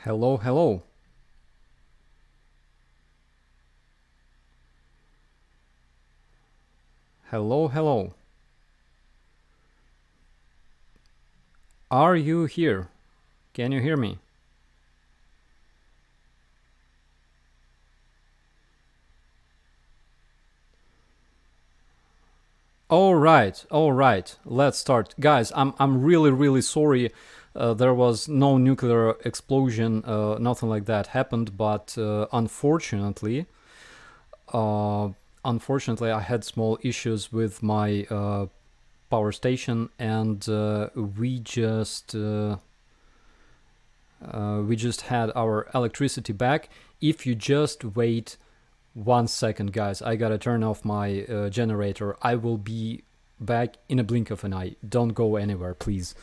Hello, hello. Hello, hello. Are you here? Can you hear me? All right, all right. Let's start, guys. I'm really sorry. There was no nuclear explosion. Nothing like that happened. But uh, unfortunately, I had small issues with my power station, and we just had our electricity back. If you just wait 1 second, guys, I gotta turn off my generator. I will be back in a blink of an eye. Don't go anywhere, please.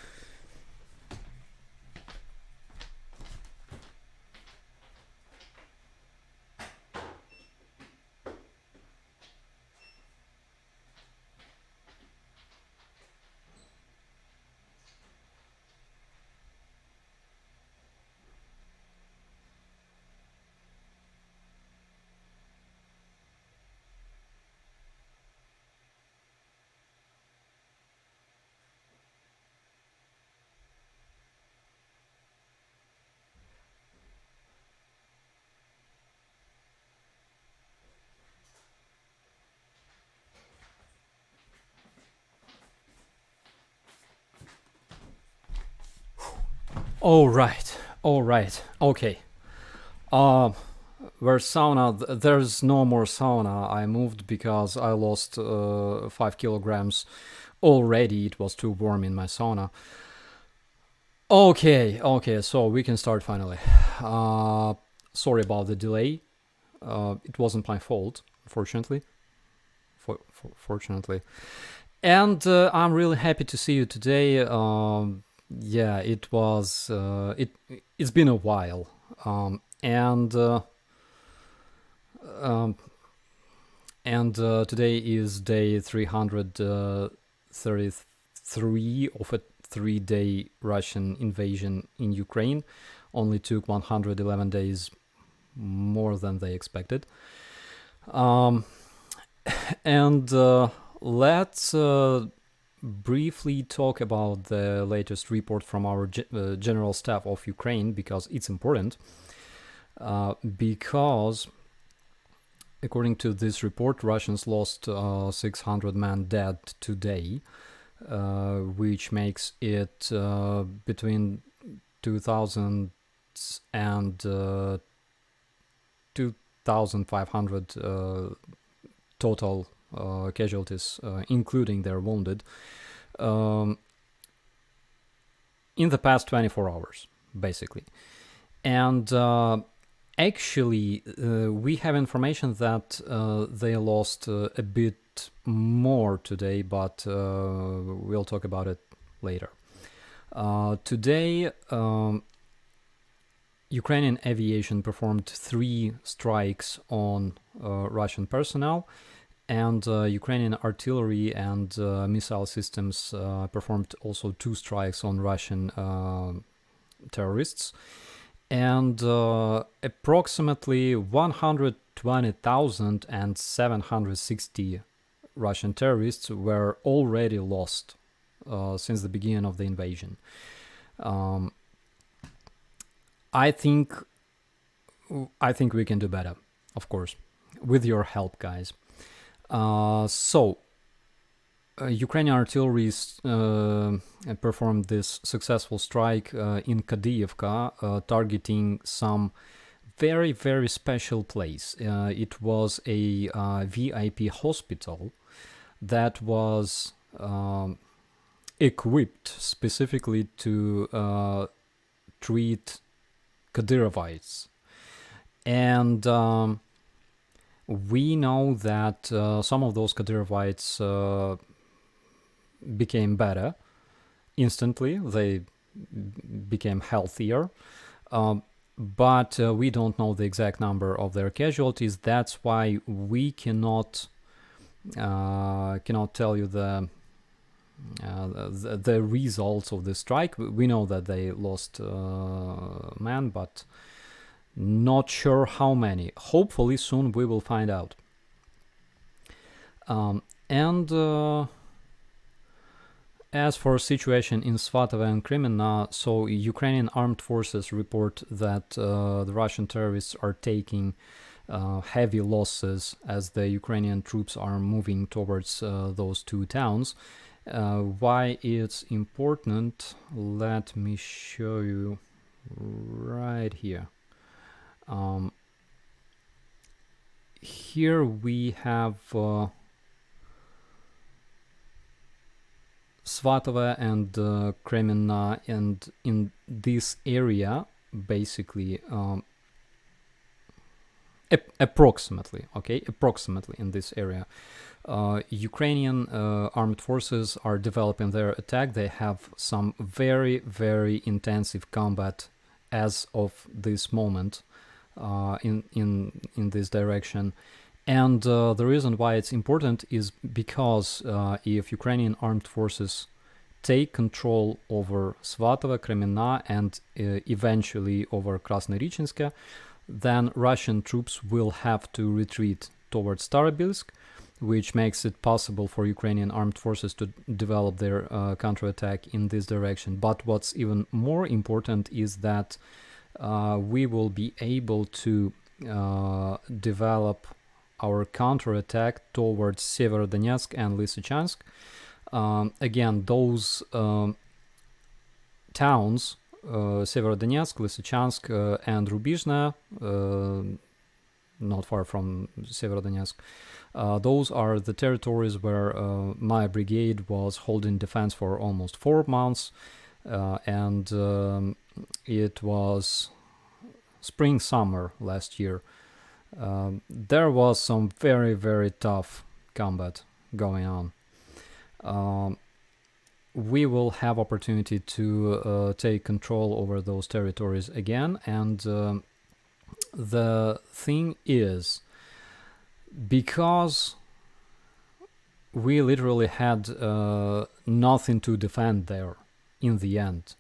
All right, all right, okay. Uh, where sauna? There's no more sauna. I moved because I lost 5 kilograms already. It was too warm in my sauna. Okay, okay, so we can start finally. Uh, Sorry about the delay. It wasn't my fault, fortunately. Fortunately. And I'm really happy to see you today. Yeah, it was. It's been a while, and um, today is day 333 of a 3-day Russian invasion in Ukraine. Only took 111 days more than they expected. Um, and let's briefly talk about the latest report from our General Staff of Ukraine, because it's important. Because according to this report, Russians lost 600 men dead today, which makes it between 2,000 and 2,500 total casualties, including their wounded, um, in the past 24 hours, basically. And actually, we have information that they lost a bit more today, but we'll talk about it later. Today, Ukrainian aviation performed 3 strikes on Russian personnel, and Ukrainian artillery and missile systems performed also 2 strikes on Russian terrorists. And approximately 120,760 Russian terrorists were already lost since the beginning of the invasion. I think we can do better, of course, with your help, guys. Ukrainian artillery performed this successful strike in Kadiyevka, targeting some very special place. It was a VIP hospital that was equipped specifically to treat Kadyrovites. And we know that some of those Kadyrovites became better instantly. They became healthier. But we don't know the exact number of their casualties. That's why we cannot tell you the the results of the strike. We know that they lost men, but not sure how many. Hopefully soon we will find out. And as for situation in Svatove and Kreminna, so Ukrainian armed forces report that the Russian terrorists are taking heavy losses as the Ukrainian troops are moving towards those two towns. Why it's important, let me show you right here. Here we have Svatove and Kreminna, and in this area, basically, approximately in this area, Ukrainian armed forces are developing their attack. They have some very, very intensive combat as of this moment in this direction. And the reason why it's important is because if Ukrainian armed forces take control over Svatove, Kreminna, and eventually over Krasnoyarchynsk, then Russian troops will have to retreat towards Starobilsk, which makes it possible for Ukrainian armed forces to develop their counterattack in this direction. But what's even more important is that we will be able to develop our counterattack towards Severodonetsk and Lysychansk. Again, those towns, Severodonetsk, Lysychansk, and Rubizhne, not far from Severodonetsk, those are the territories where my brigade was holding defense for almost 4 months, and it was spring-summer last year. There was some very, very tough combat going on. We will have opportunity to take control over those territories again, and the thing is, because we literally had nothing to defend there in the end,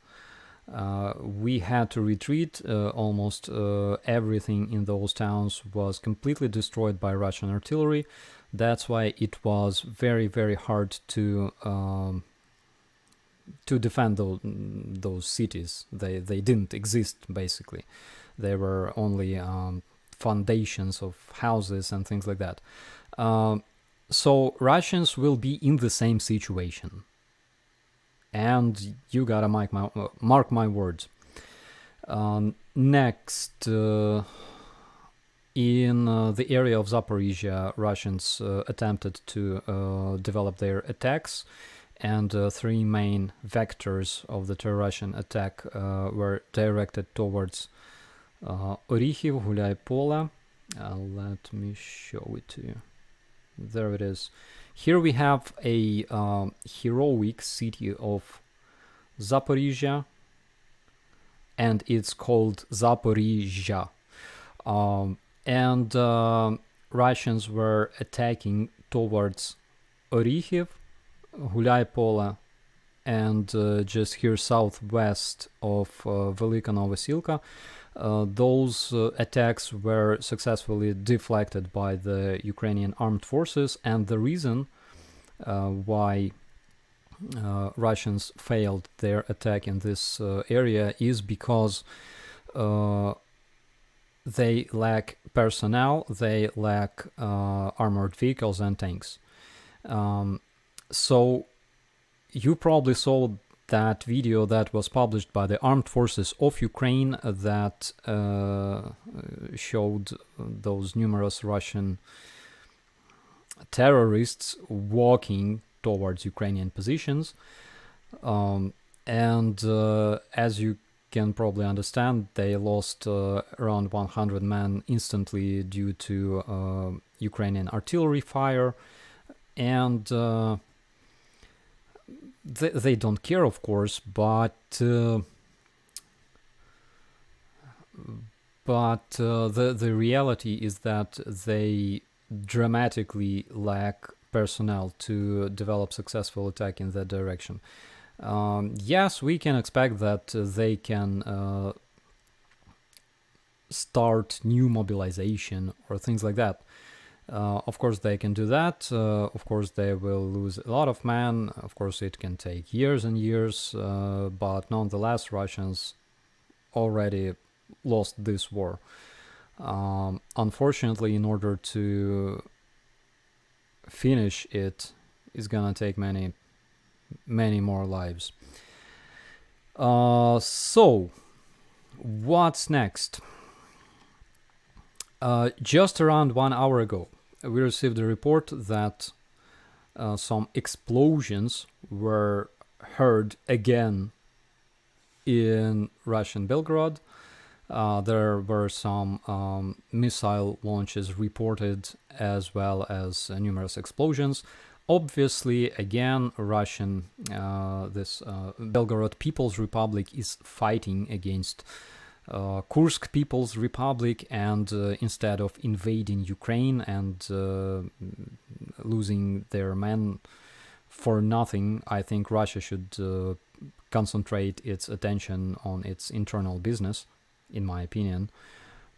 we had to retreat. Almost everything in those towns was completely destroyed by Russian artillery. That's why it was very, very hard to defend those cities. They didn't exist, basically. They were only foundations of houses and things like that. So Russians will be in the same situation. And you gotta mark my words. Next, in the area of Zaporizzhya, Russians attempted to develop their attacks, and 3 main vectors of the terrorussian attack were directed towards Orikhiv, Guliai-Pole. Let me show it to you. There it is. Here we have a heroic city of Zaporizzhya, and it's called Zaporizzhya. And Russians were attacking towards Orikhiv, Guliai-Pole, and just here southwest of Velika Novosilka. Those attacks were successfully deflected by the Ukrainian armed forces, and the reason why Russians failed their attack in this area is because they lack personnel, they lack armored vehicles and tanks. So you probably saw that video that was published by the armed forces of Ukraine that showed those numerous Russian terrorists walking towards Ukrainian positions. And as you can probably understand, they lost around 100 men instantly due to Ukrainian artillery fire. And they don't care, of course, but the reality is that they dramatically lack personnel to develop successful attack in that direction. Yes, we can expect that they can start new mobilization or things like that. Of course, they can do that. Of course, they will lose a lot of men. Of course, it can take years and years. But nonetheless, Russians already lost this war. Unfortunately, in order to finish it, it's gonna take many more lives. So, what's next? Just around 1 hour ago, we received a report that some explosions were heard again in Russian Belgorod. There were some missile launches reported, as well as numerous explosions. Obviously, again, this Belgorod People's Republic is fighting against Kursk People's Republic, and instead of invading Ukraine and losing their men for nothing, I think Russia should concentrate its attention on its internal business. In my opinion,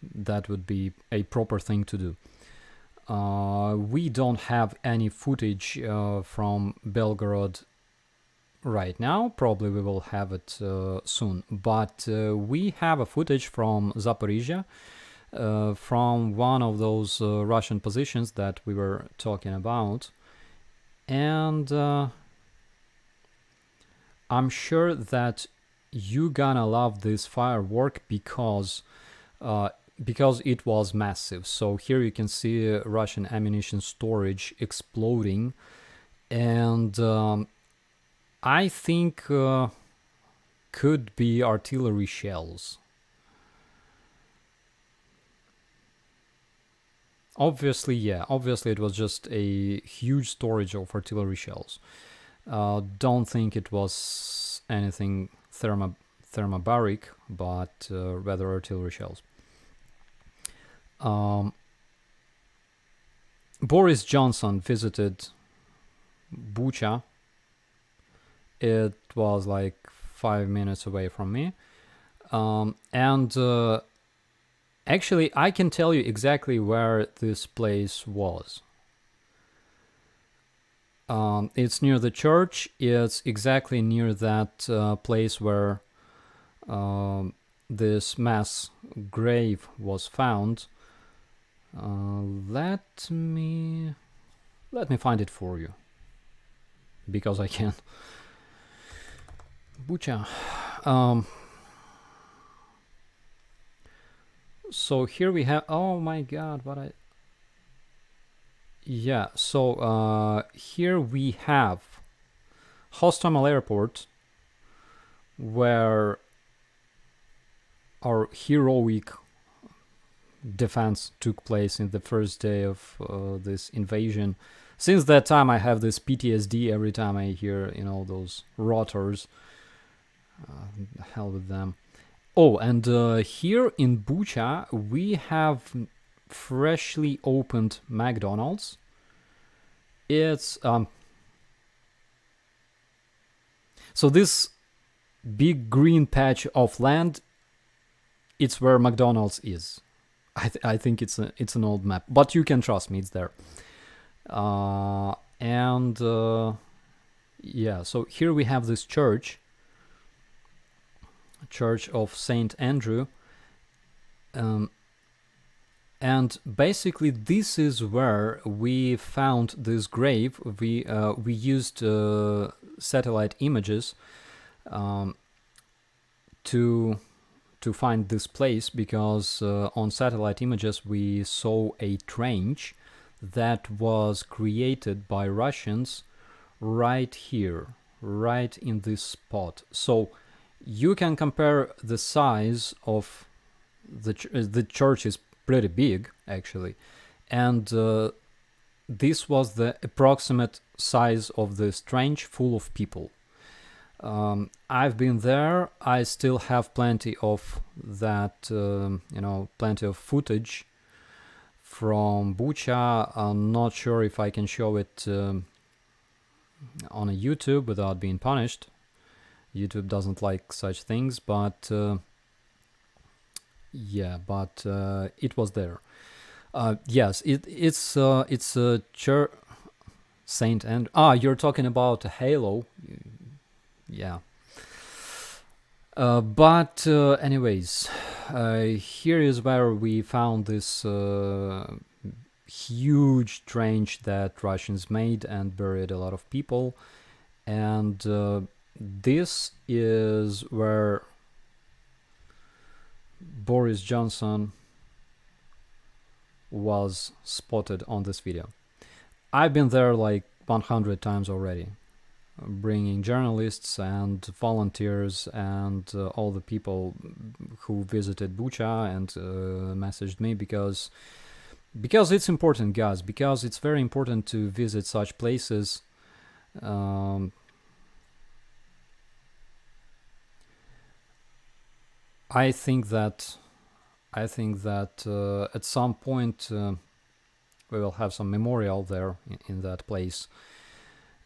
that would be a proper thing to do. We don't have any footage from Belgorod right now. Probably we will have it soon. But we have a footage from Zaporizzhya, from one of those Russian positions that we were talking about. And I'm sure that you're gonna love this firework because it was massive. So here you can see Russian ammunition storage exploding, and I think could be artillery shells. Obviously it was just a huge storage of artillery shells. Don't think it was anything thermobaric, but rather artillery shells. Boris Johnson visited Bucha. It was like 5 minutes away from me. And actually, I can tell you exactly where this place was. It's near the church. It's exactly near that place where this mass grave was found. Let me find it for you, because I can. Bucha. So here we have. Oh my God! Yeah. So here we have Hostomel Airport, where our heroic defense took place in the first day of this invasion. Since that time, I have this PTSD every time I hear, those rotors. Hell with them. Oh, and here in Bucha, we have freshly opened McDonald's. It's so this big green patch of land, it's where McDonald's is. I think it's an old map, but you can trust me, it's there. And so here we have this church of Saint Andrew, and basically this is where we found this grave. We used satellite images to find this place, because on satellite images we saw a trench that was created by Russians right here, right in this spot. So you can compare the size of the church is pretty big, actually, and this was the approximate size of this trench full of people. I've been there. I still have plenty of that, plenty of footage from Bucha. I'm not sure if I can show it on a YouTube without being punished. YouTube doesn't like such things, but yeah, but it was there. Yes, it's a church. Saint and you're talking about Halo. Yeah. But anyways, here is where we found this huge trench that Russians made and buried a lot of people. And this is where Boris Johnson was spotted on this video. I've been there like 100 times already, bringing journalists and volunteers and all the people who visited Bucha and messaged me because it's important, guys, because it's very important to visit such places. I think that at some point we will have some memorial there in that place.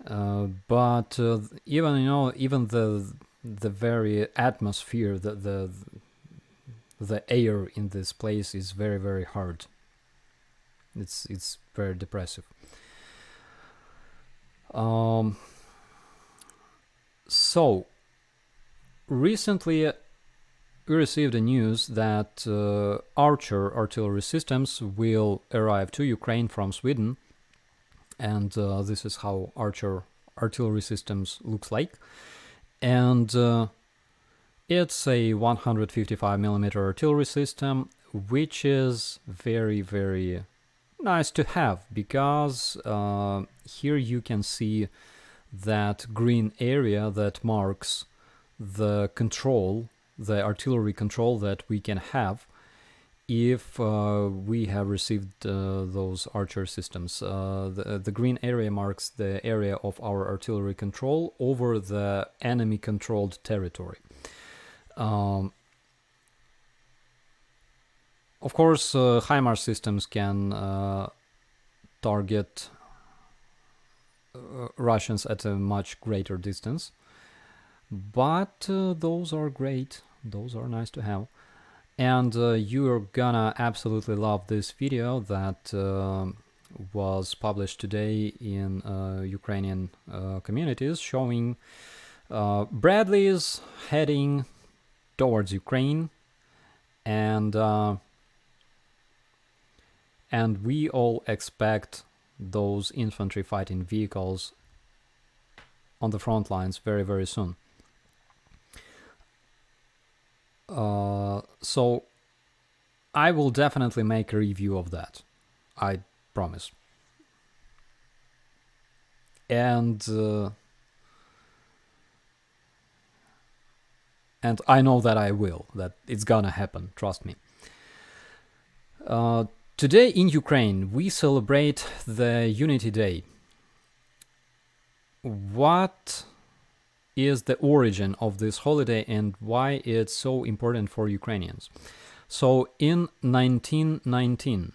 But even the very atmosphere, the air in this place is very, very hard. It's very depressive. So recently we received the news that Archer artillery systems will arrive to Ukraine from Sweden, and this is how Archer artillery systems looks like. And it's a 155mm artillery system, which is very, very nice to have, because here you can see that green area that marks the control, the artillery control that we can have if we have received those Archer systems. The green area marks the area of our artillery control over the enemy controlled territory. Of course, HIMARS systems can target Russians at a much greater distance, but those are great. Those are nice to have. And you're gonna absolutely love this video that was published today in Ukrainian communities, showing Bradleys heading towards Ukraine, and we all expect those infantry fighting vehicles on the front lines very, very soon. So I will definitely make a review of that, I promise. And I know that I will, that it's gonna happen, trust me. Today in Ukraine we celebrate the Unity Day. What is the origin of this holiday and why it's so important for Ukrainians? So in 1919,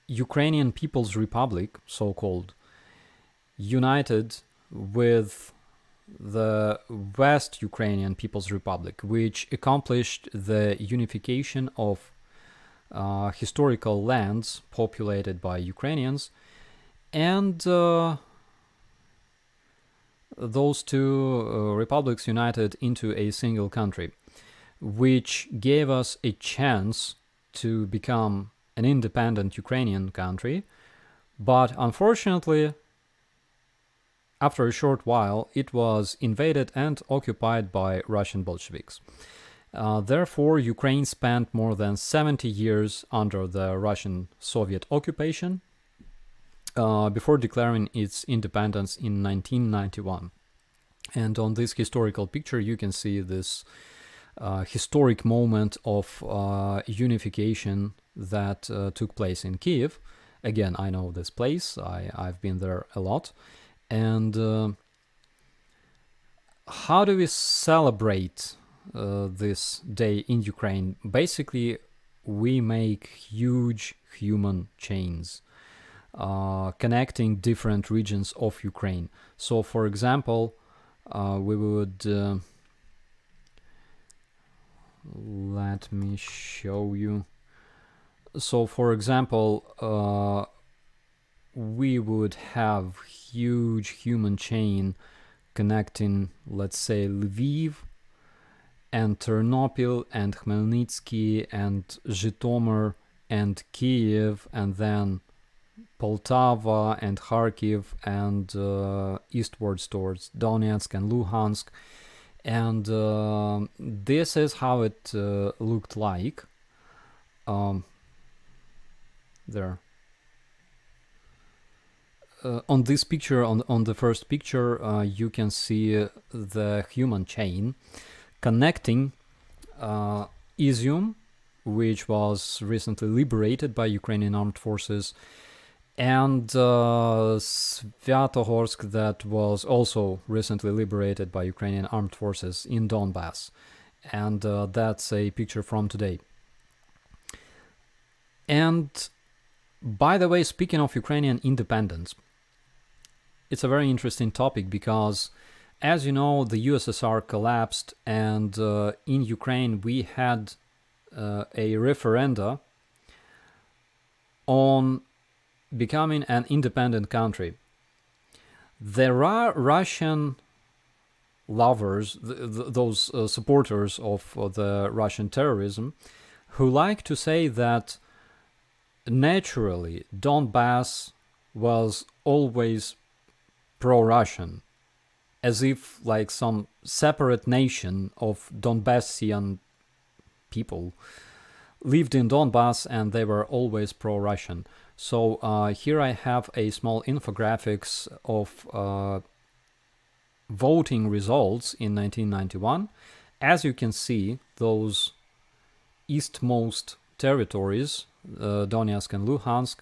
Ukrainian People's Republic, so-called, united with the West Ukrainian People's Republic, which accomplished the unification of historical lands populated by Ukrainians, and those two republics united into a single country, which gave us a chance to become an independent Ukrainian country. But unfortunately, after a short while, it was invaded and occupied by Russian Bolsheviks. Therefore, Ukraine spent more than 70 years under the Russian Soviet occupation before declaring its independence in 1991. And on this historical picture, you can see this historic moment of unification that took place in Kiev. Again, I know this place. I've been there a lot. And how do we celebrate this day in Ukraine? Basically, we make huge human chains connecting different regions of Ukraine. So, for example, we would let me show you. So, for example, we would have huge human chain connecting, let's say, Lviv and Ternopil and Khmelnytsky and Zhytomyr and Kiev, and then Poltava and Kharkiv, and eastwards towards Donetsk and Luhansk. And this is how it looked like. There. On this picture, on the first picture, you can see the human chain connecting Izium, which was recently liberated by Ukrainian armed forces, and Svyatogorsk, that was also recently liberated by Ukrainian armed forces in Donbass. And that's a picture from today. And by the way, speaking of Ukrainian independence, it's a very interesting topic because, as you know, the USSR collapsed, and in Ukraine we had a referenda on becoming an independent country. There are Russian lovers, those supporters of the Russian terrorism, who like to say that naturally Donbass was always pro-Russian, as if like some separate nation of Donbassian people lived in Donbass and they were always pro-Russian. So here I have a small infographics of voting results in 1991. As you can see, those eastmost territories, Donetsk and Luhansk,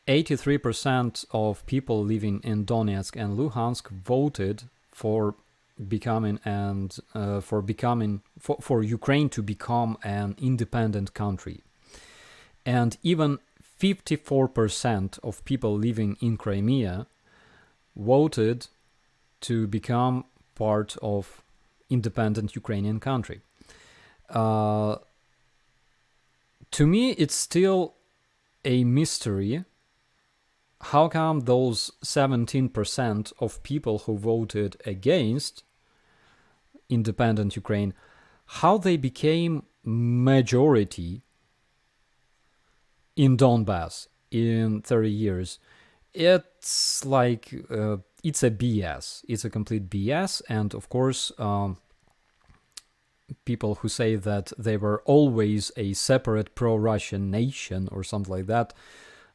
83% of people living in Donetsk and Luhansk voted for becoming and for Ukraine to become an independent country. And even 54% of people living in Crimea voted to become part of independent Ukrainian country. To me, it's still a mystery. How come those 17% of people who voted against independent Ukraine, how they became majority in Donbass in 30 years? It's like, it's a BS. It's a complete BS. And of course, people who say that they were always a separate pro-Russian nation or something like that,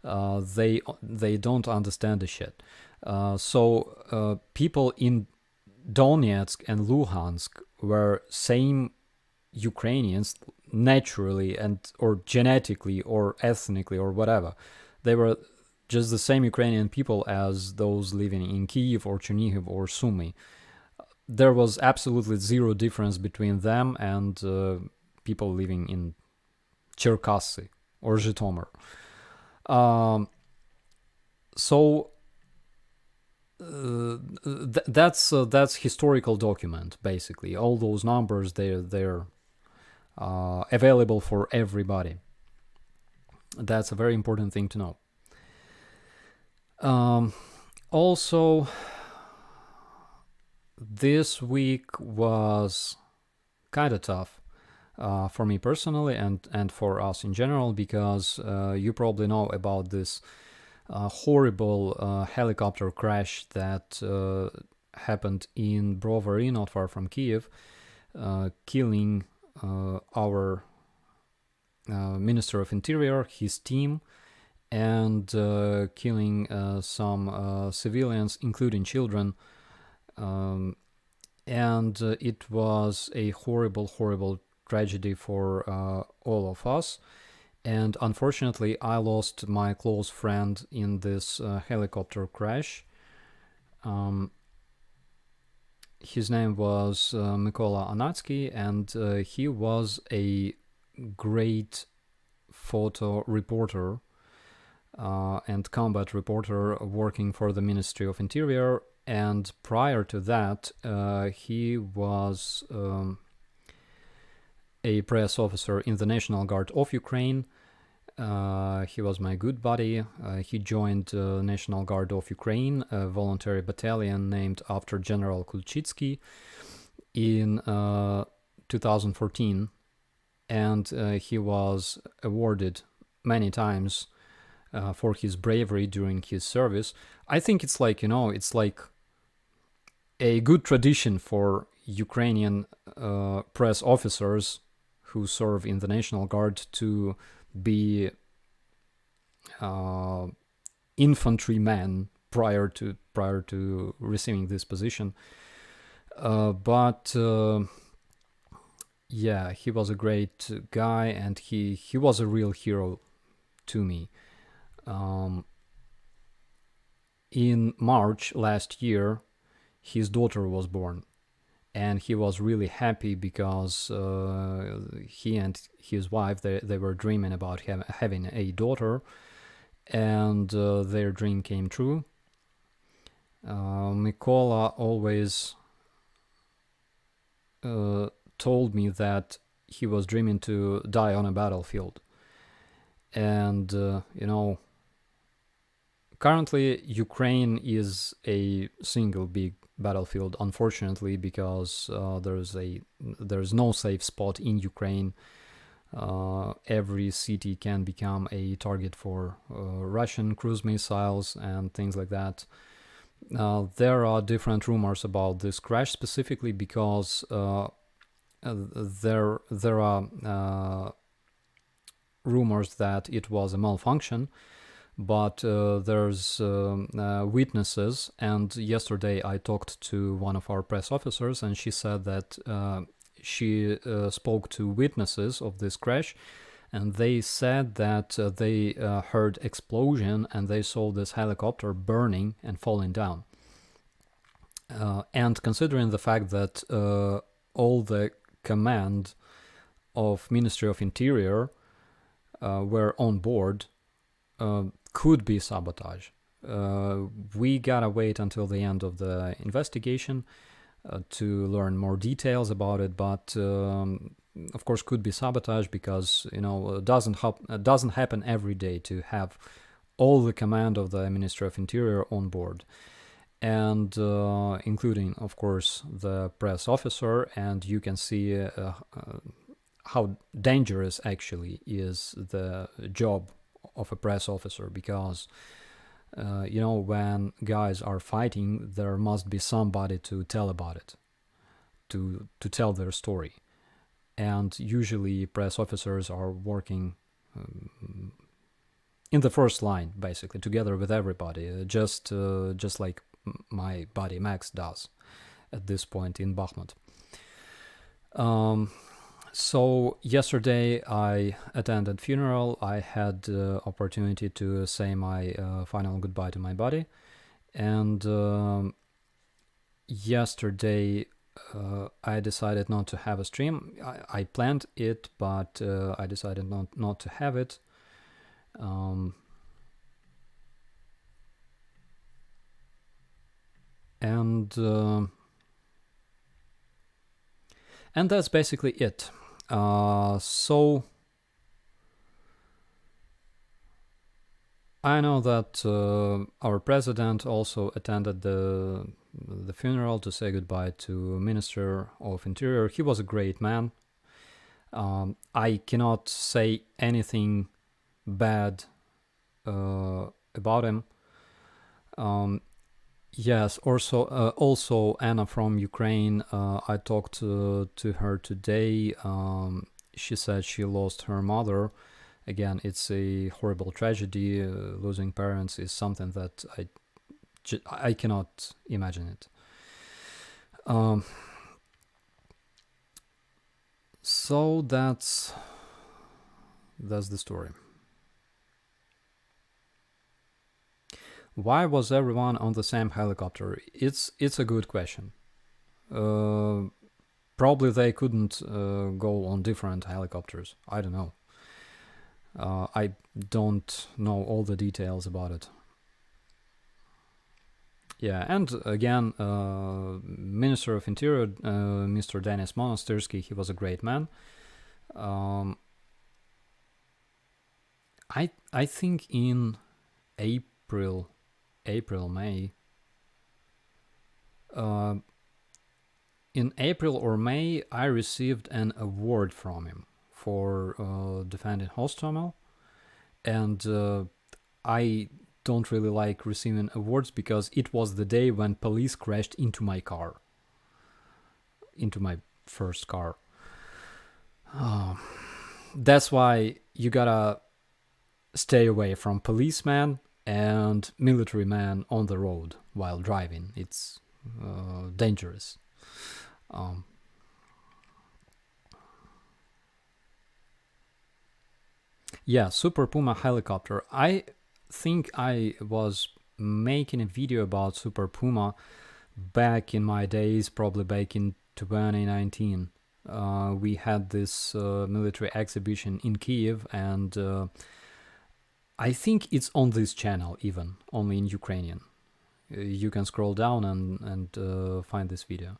they don't understand the shit. So people in Donetsk and Luhansk were same Ukrainians naturally, and or genetically or ethnically or whatever. They were just the same Ukrainian people as those living in Kiev or Chernihiv or Sumy. There was absolutely zero difference between them and people living in Cherkasy or Zhytomyr. So that's historical document, basically. All those numbers, they're available for everybody. That's a very important thing to know. Also, this week was kind of tough for me personally and for us in general, because you probably know about this horrible helicopter crash that happened in Brovary, not far from Kiev, killing our Minister of Interior, his team, and killing some civilians, including children. And it was a horrible tragedy for all of us. And unfortunately, I lost my close friend in this helicopter crash. His name was Mykola Anatsky, and he was a great photo reporter and combat reporter working for the Ministry of Interior. And prior to that, he was a press officer in the National Guard of Ukraine. He was my good buddy. He joined the National Guard of Ukraine, a voluntary battalion named after General Kulchitsky, in 2014. And he was awarded many times for his bravery during his service. I think it's like, it's like a good tradition for Ukrainian press officers who serve in the National Guard to be infantrymen prior to receiving this position. But yeah, he was a great guy, and he was a real hero to me. In March last year, his daughter was born, and he was really happy because he and his wife, they were dreaming about having a daughter, and their dream came true. Mykola always told me that he was dreaming to die on a battlefield. And, currently Ukraine is a single big battlefield, unfortunately, because there's no safe spot in Ukraine. Every city can become a target for Russian cruise missiles and things like that. There are different rumors about this crash, specifically because there are rumors that it was a malfunction, but there's witnesses, and yesterday I talked to one of our press officers, and she said that she spoke to witnesses of this crash, and they said that they heard explosion and they saw this helicopter burning and falling down. And considering the fact that all the command of Ministry of Interior were on board, could be sabotage. We gotta wait until the end of the investigation to learn more details about it, but of course could be sabotage because it doesn't happen every day to have all the command of the Ministry of Interior on board, and including of course the press officer. And you can see how dangerous actually is the job of a press officer, because when guys are fighting, there must be somebody to tell about it, to tell their story. And usually press officers are working in the first line, basically, together with everybody, just like my buddy Max does at this point in Bakhmut. So yesterday I attended funeral. I had opportunity to say my final goodbye to my buddy, and yesterday I decided not to have a stream. I planned it, but I decided not to have it. And that's basically it. So I know that our president also attended the funeral to say goodbye to Minister of Interior. He was a great man. I cannot say anything bad about him. Yes, also Anna from Ukraine, I talked to her today. She said she lost her mother. Again, it's a horrible tragedy. Losing parents is something that I cannot imagine it. So that's the story. Why was everyone on the same helicopter? It's a good question. Probably they couldn't go on different helicopters. I don't know. I don't know all the details about it. Yeah, and again, Minister of Interior, Mr. Denis Monastyrsky, he was a great man. I think in April, May. In April or May, I received an award from him for defending Hostomel, and I don't really like receiving awards because it was the day when police crashed into my car, into my first car. That's why you gotta stay away from policemen and military men on the road while driving. It's dangerous. Yeah, Super Puma helicopter. I think I was making a video about Super Puma back in my days, probably back in 2019. We had this military exhibition in Kiev, and I think it's on this channel, even only in Ukrainian. You can scroll down and find this video.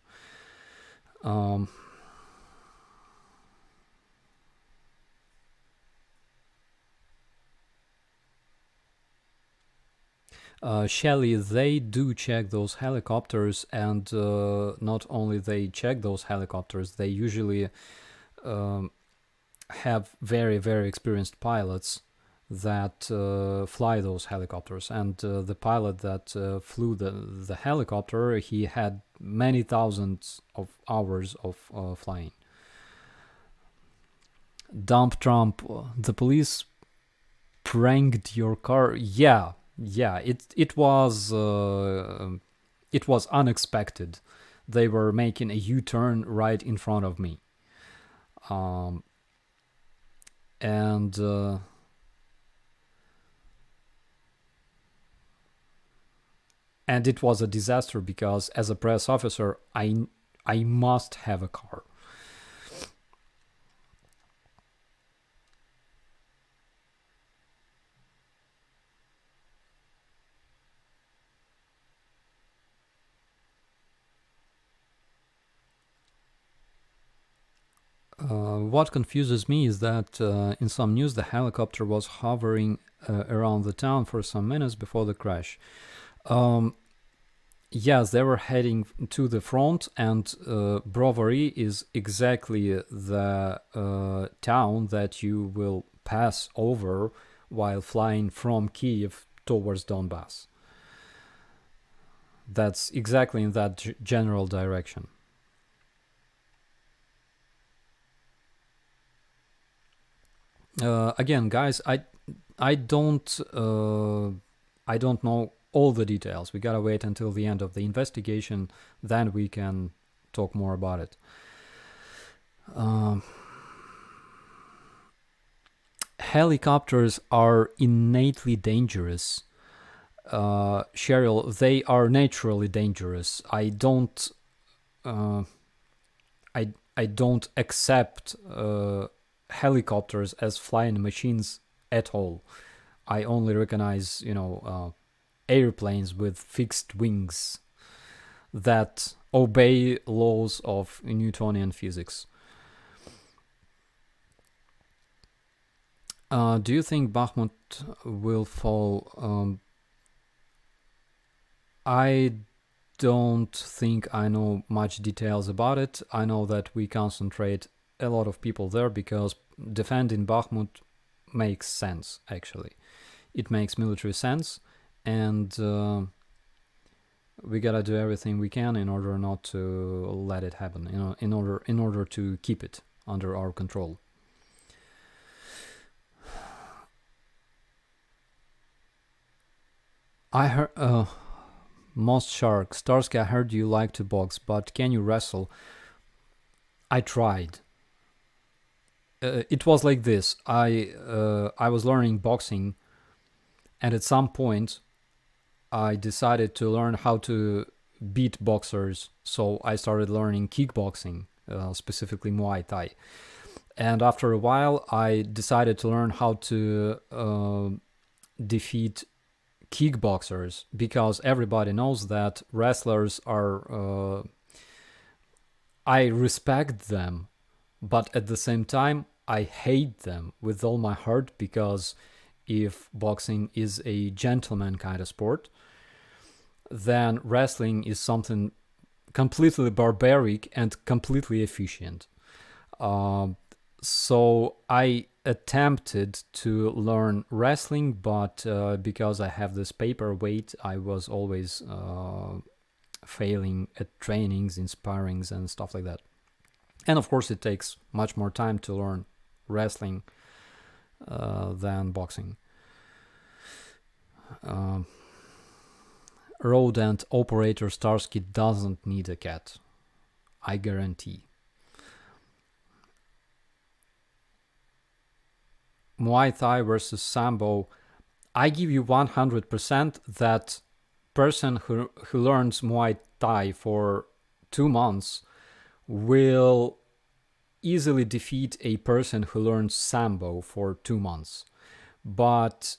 Shelly, they do check those helicopters, and not only they check those helicopters, they usually have very, very experienced pilots that fly those helicopters. And the pilot that flew the helicopter, he had many thousands of hours of flying. Dump Trump, the police pranked your car. Yeah, it was unexpected. They were making a U-turn right in front of me, and it was a disaster because as a press officer, I must have a car. What confuses me is that in some news the helicopter was hovering around the town for some minutes before the crash. Yes, they were heading to the front, and Brovary is exactly the town that you will pass over while flying from Kiev towards Donbass. That's exactly in that general direction. Again, guys, I don't know all the details. We gotta wait until the end of the investigation, then we can talk more about it. Helicopters are innately dangerous. Cheryl, they are naturally dangerous. I don't accept helicopters as flying machines at all. I only recognize, airplanes with fixed wings that obey laws of Newtonian physics. Do you think Bakhmut will fall? I don't think I know much details about it. I know that we concentrate a lot of people there because defending Bakhmut makes sense, actually. It makes military sense, and we gotta do everything we can in order not to let it happen, in order to keep it under our control. I heard Most Shark Starsky, I heard you like to box, but can you wrestle? I tried. It was like this. I was learning boxing, and at some point I decided to learn how to beat boxers, so I started learning kickboxing, specifically Muay Thai. And after a while, I decided to learn how to defeat kickboxers, because everybody knows that wrestlers are. I respect them, but at the same time, I hate them with all my heart, because if boxing is a gentleman kind of sport, then wrestling is something completely barbaric and completely efficient. So I attempted to learn wrestling, but because I have this paperweight, I was always failing at trainings, in sparrings, and stuff like that. And of course, it takes much more time to learn wrestling than boxing. Rodent operator Starsky doesn't need a cat. I guarantee. Muay Thai versus Sambo. I give you 100% that person who learns Muay Thai for 2 months will easily defeat a person who learns Sambo for 2 months. But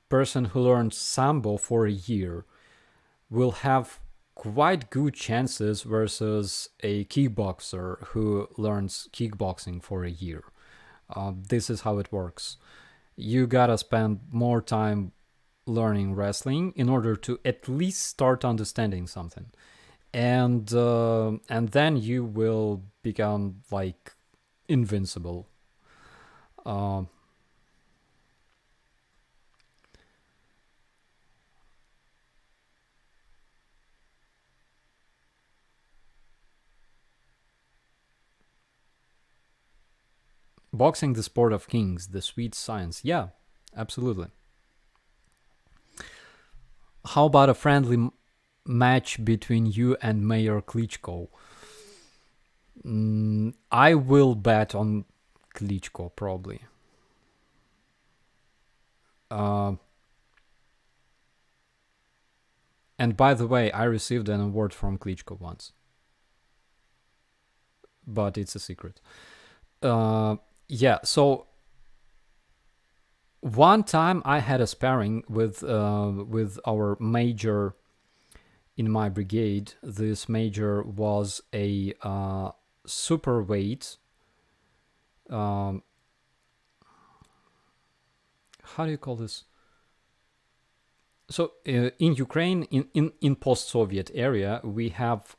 person who learns Sambo for a year will have quite good chances versus a kickboxer who learns kickboxing for a year. This is how it works. You gotta spend more time learning wrestling in order to at least start understanding something, and then you will become like invincible. Uh, Boxing, the sport of kings, the sweet science. Yeah, absolutely. How about a friendly match between you and Mayor Klitschko? I will bet on Klitschko, probably. Uh, and by the way, I received an award from Klitschko once, but it's a secret. Yeah, so one time I had a sparring with our major in my brigade. This major was a super weight. How do you call this? So in Ukraine, in post-Soviet area, we have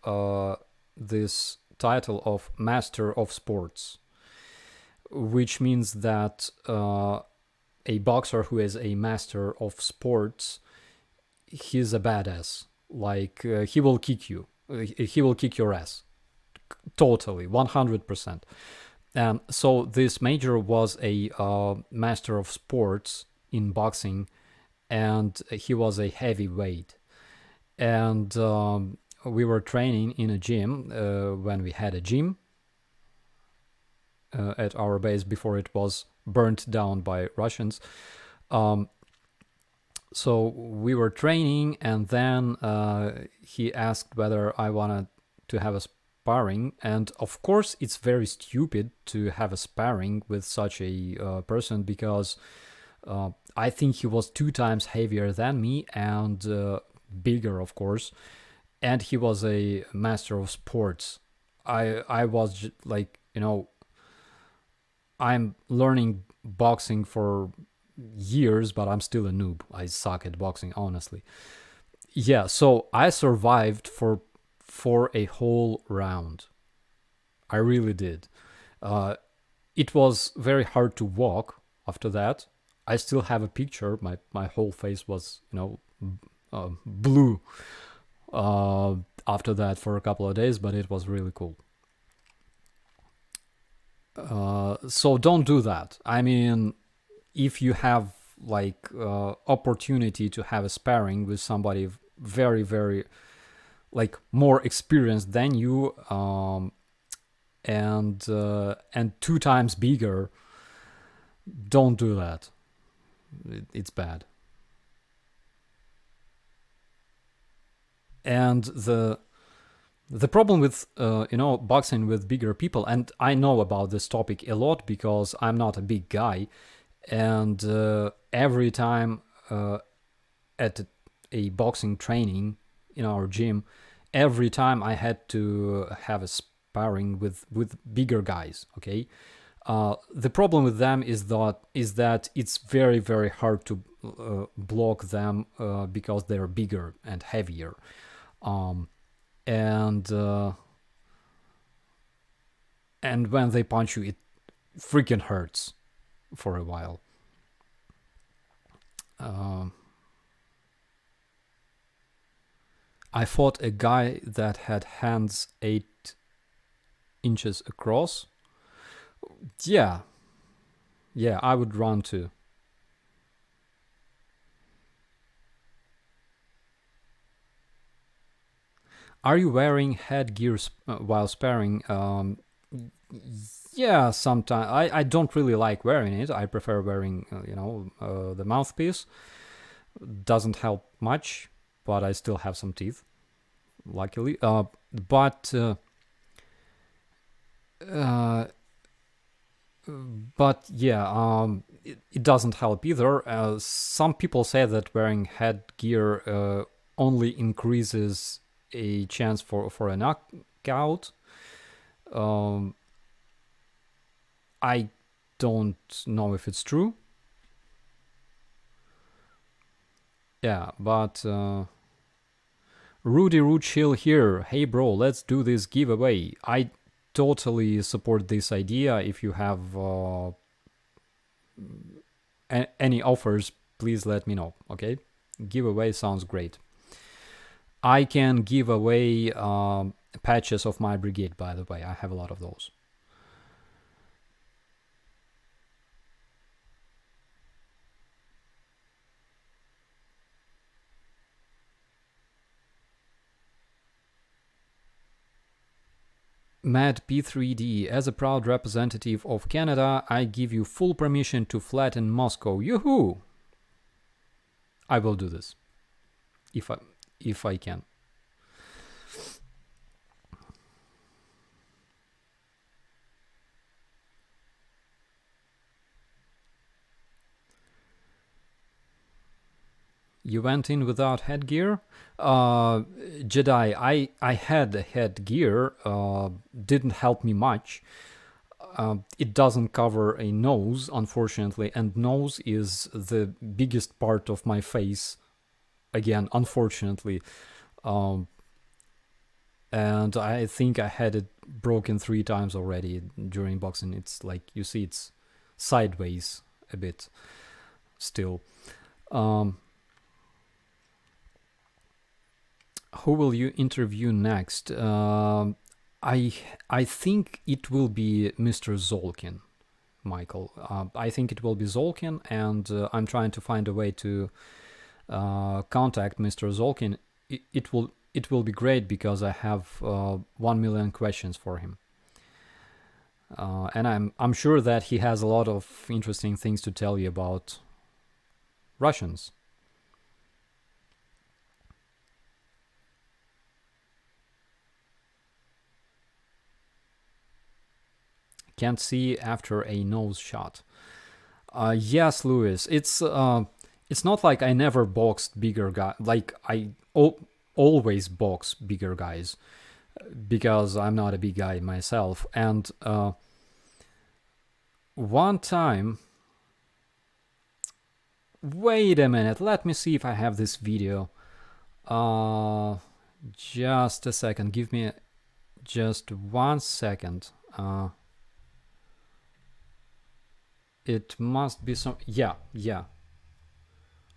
this title of Master of Sports, which means that a boxer who is a master of sports, he's a badass. Like he will kick you, he will kick your ass, totally, 100%. So this major was a master of sports in boxing, and he was a heavyweight. And we were training in a gym when we had a gym at our base before it was burnt down by Russians. So we were training, and then he asked whether I wanted to have a sparring. And of course, it's very stupid to have a sparring with such a person, because I think he was 2 times heavier than me, and bigger, of course. And he was a master of sports. I was like, I'm learning boxing for years, but I'm still a noob. I suck at boxing, honestly. Yeah, so I survived for a whole round. I really did. It was very hard to walk after that. I still have a picture. My whole face was, blue after that for a couple of days, but it was really cool. So don't do that. I mean, if you have like opportunity to have a sparring with somebody very, very like more experienced than you, and 2 times bigger, don't do that. It's bad. And The problem with boxing with bigger people, and I know about this topic a lot because I'm not a big guy, and every time at a boxing training in our gym, every time I had to have a sparring with bigger guys. Okay, the problem with them is that it's very very hard to block them because they're bigger and heavier, and when they punch you, it freaking hurts for a while. I fought a guy that had hands 8 inches across. Yeah, I would run too. Are you wearing headgear while sparring? Yeah, sometimes. I don't really like wearing it. I prefer wearing, the mouthpiece. Doesn't help much, but I still have some teeth, luckily. But yeah, it doesn't help either. Some people say that wearing headgear only increases a chance for a knockout. I don't know if it's true. Yeah, but Rudy Rootchill here. Hey bro, let's do this giveaway. I totally support this idea. If you have any offers, please let me know. Okay, giveaway sounds great. I can give away patches of my brigade, by the way. I have a lot of those. Matt P3D, as a proud representative of Canada, I give you full permission to flatten Moscow. Yoo-hoo! I will do this. If I can. You went in without headgear? Jedi, I had a headgear. Didn't help me much. It doesn't cover a nose, unfortunately, and nose is the biggest part of my face. Again, unfortunately. And I think I had it broken 3 times already during boxing. It's like, you see, it's sideways a bit still. Who will you interview next? I think it will be Mr. Zolkin, Michael. I think it will be Zolkin, and I'm trying to find a way to contact Mr. Zolkin. It will be great because I have 1 million questions for him, and I'm sure that he has a lot of interesting things to tell you about Russians. Can't see after a nose shot. Yes, Lewis. It's not like I never boxed bigger guys. Like always box bigger guys because I'm not a big guy myself. And one time, wait a minute. Let me see if I have this video. Just a second. Give me just 1 second. It must be some... Yeah.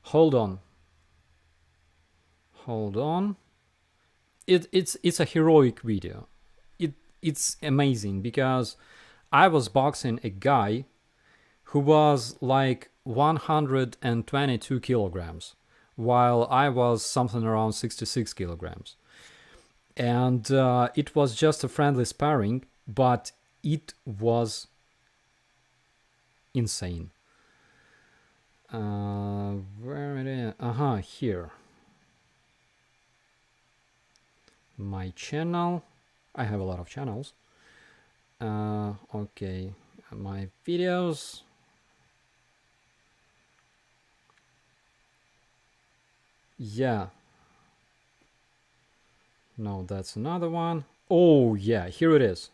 Hold on. It's a heroic video. It's amazing because I was boxing a guy who was like 122 kilograms, while I was something around 66 kilograms. And it was just a friendly sparring, but it was insane. Where it is? Here. my channel. I have a lot of channels. Okay, my videos. Yeah. No, that's another one. Oh, yeah, here it is.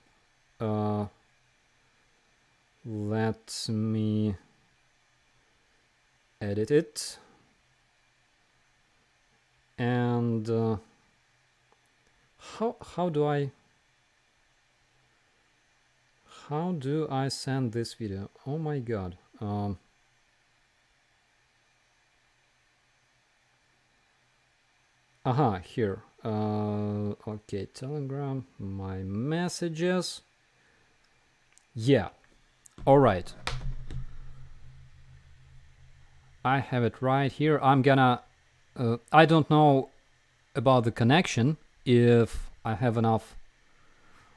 Let me edit it. And how do I send this video? Oh my god. Here. Okay, Telegram, my messages. Yeah. All right. I have it right here. I'm gonna I don't know about the connection, if I have enough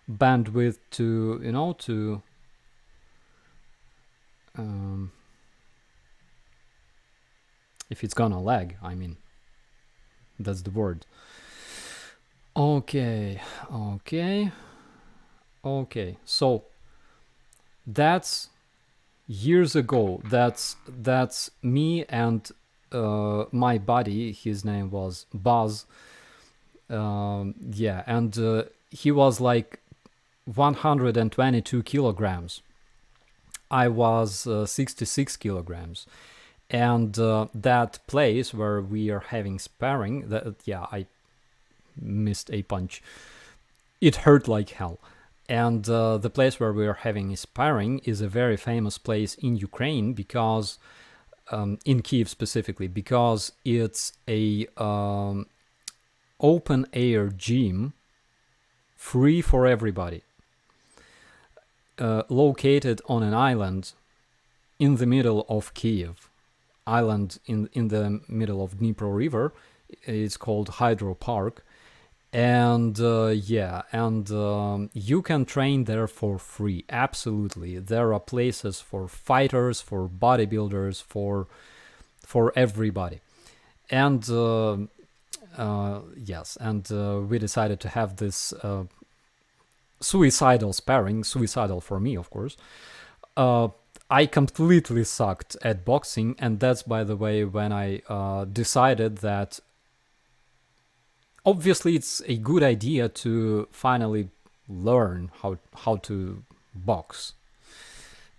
bandwidth to, if it's gonna lag, I mean, that's the word. Okay, so that's years ago. That's me and my buddy. His name was Buzz. Yeah, and he was like 122 kilograms. I was 66 kilograms. And that place where we are having sparring, I missed a punch. It hurt like hell. And the place where we are having sparring is a very famous place in Ukraine, because in Kiev specifically, because it's a open air gym, free for everybody, located on an island in the middle of Kiev. Island in the middle of Dnipro River. It's called Hydro Park. And you can train there for free. Absolutely. There are places for fighters, for bodybuilders, for everybody. And yes, and we decided to have this suicidal sparring. Suicidal for me, of course. I completely sucked at boxing, and that's, by the way, when I decided that obviously it's a good idea to finally learn how to box,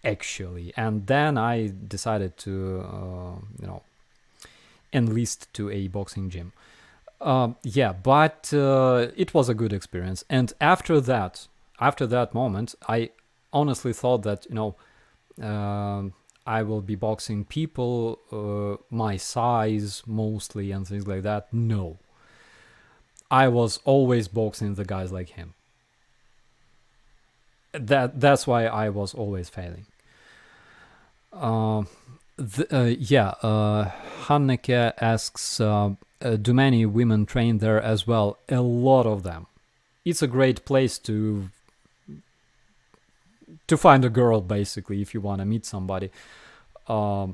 actually. And then I decided to enlist to a boxing gym. But it was a good experience. And after that moment, I honestly thought that I will be boxing people my size mostly and things like that. No. I was always boxing the guys like him. That's why I was always failing. Hanneke asks, do many women train there as well? A lot of them. It's a great place to find a girl, basically, if you want to meet somebody. Yeah.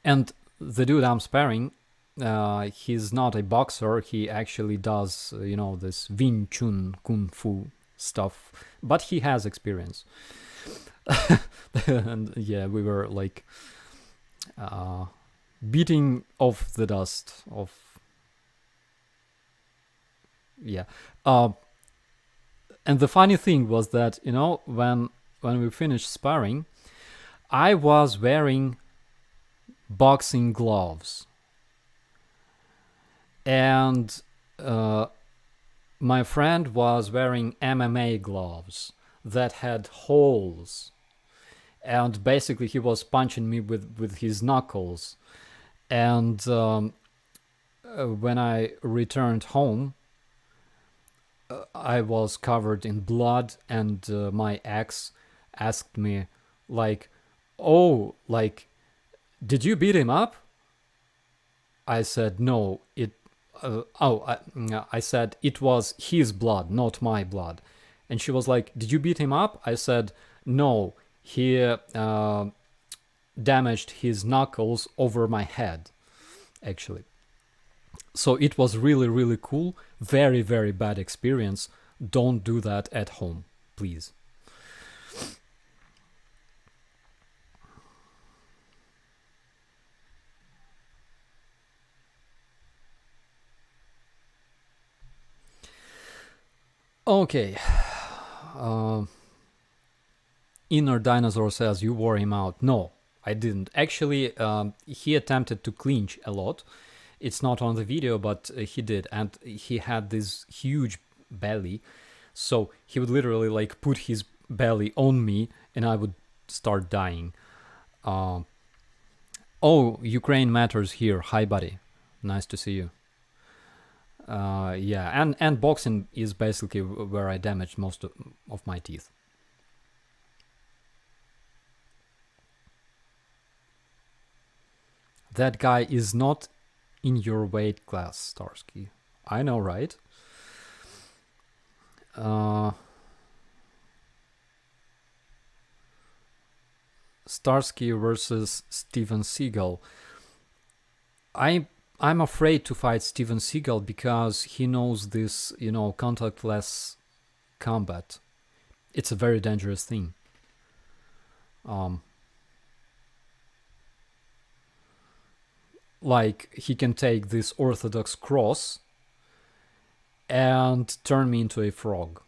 And the dude I'm sparring, he's not a boxer. He actually does, this Wing Chun Kung Fu stuff. But he has experience. And yeah, we were like beating off the dust of... Yeah. And the funny thing was that, when we finished sparring, I was wearing boxing gloves. And my friend was wearing MMA gloves that had holes. And basically he was punching me with his knuckles. And when I returned home, I was covered in blood, and my ex asked me, like, oh, like, did you beat him up? I said, no, I said it was his blood, not my blood. And she was like, did you beat him up? I said, no, he damaged his knuckles over my head, actually. So it was really, really cool. Very, very bad experience. Don't do that at home, please. Okay. Inner Dinosaur says you wore him out. No, I didn't. Actually, he attempted to clinch a lot. It's not on the video, but he did. And he had this huge belly. So he would literally like put his belly on me and I would start dying. Oh, Ukraine matters here. Hi, buddy. Nice to see you. Yeah, and boxing is basically where I damaged most of my teeth. That guy is not in your weight class, Starsky. I know, right? Starsky versus Steven Seagal. I'm afraid to fight Steven Seagal because he knows this, contactless combat. It's a very dangerous thing. Like, he can take this orthodox cross and turn me into a frog.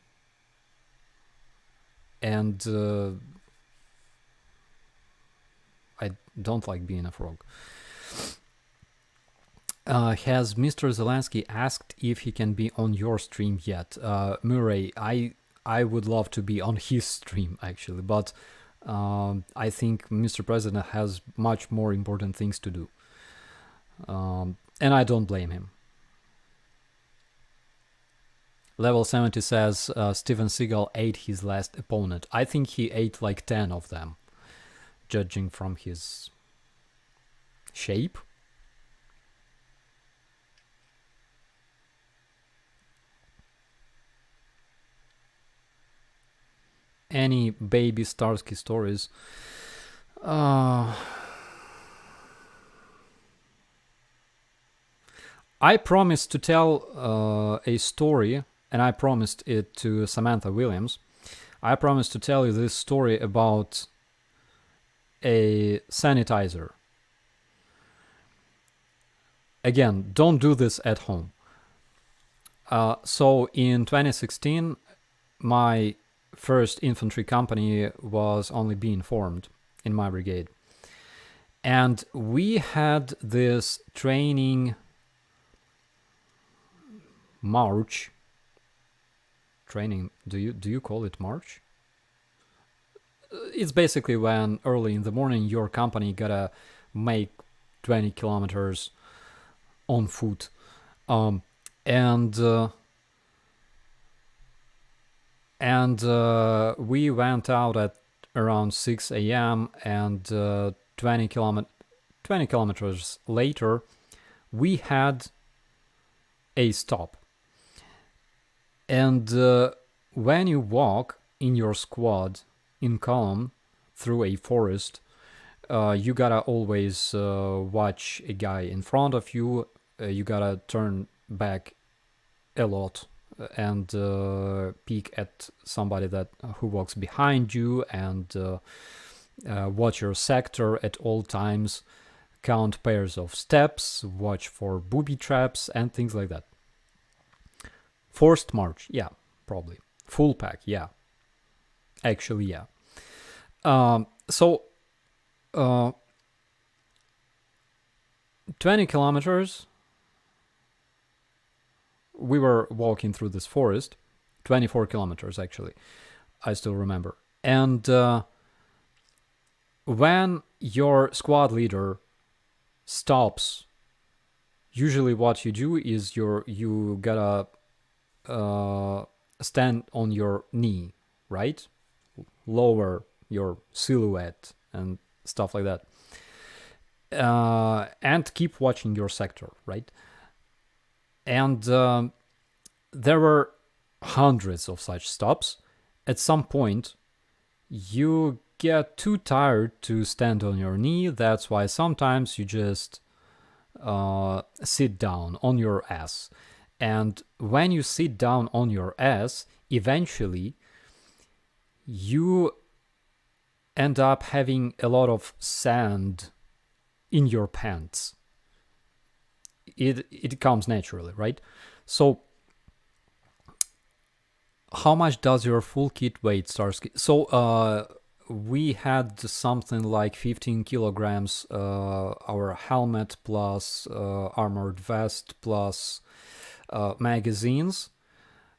And I don't like being a frog. Has Mr. Zelensky asked if he can be on your stream yet? Murray, I would love to be on his stream, actually, but I think Mr. President has much more important things to do. And I don't blame him. Level 70 says Steven Seagal ate his last opponent. I think he ate like 10 of them, judging from his shape. Any baby Starsky stories? I promised to tell a story, and I promised it to Samantha Williams. I promised to tell you this story about a sanitizer. Again, don't do this at home. So in 2016, my first infantry company was only being formed in my brigade. And we had this training march. Training, do you call it march? It's basically when early in the morning your company gotta make 20 kilometers on foot. And we went out at around 6 a.m. and 20 kilometers later, we had a stop. And when you walk in your squad in column through a forest, you gotta always watch a guy in front of you. You gotta turn back a lot and peek at somebody who walks behind you, and watch your sector at all times, count pairs of steps, watch for booby traps and things like that. Forced march, yeah, probably. Full pack, yeah. Actually, yeah. So 20 kilometers, we were walking through this forest, 24 kilometers actually, I still remember. And when your squad leader stops, usually what you do is you gotta stand on your knee, right? Lower your silhouette and stuff like that. And keep watching your sector, right? And there were hundreds of such stops. At some point, you get too tired to stand on your knee. That's why sometimes you just sit down on your ass. And when you sit down on your ass, eventually you end up having a lot of sand in your pants. It comes naturally, right? So how much does your full kit weigh, Starsky? So we had something like 15 kilograms, our helmet plus armored vest plus magazines.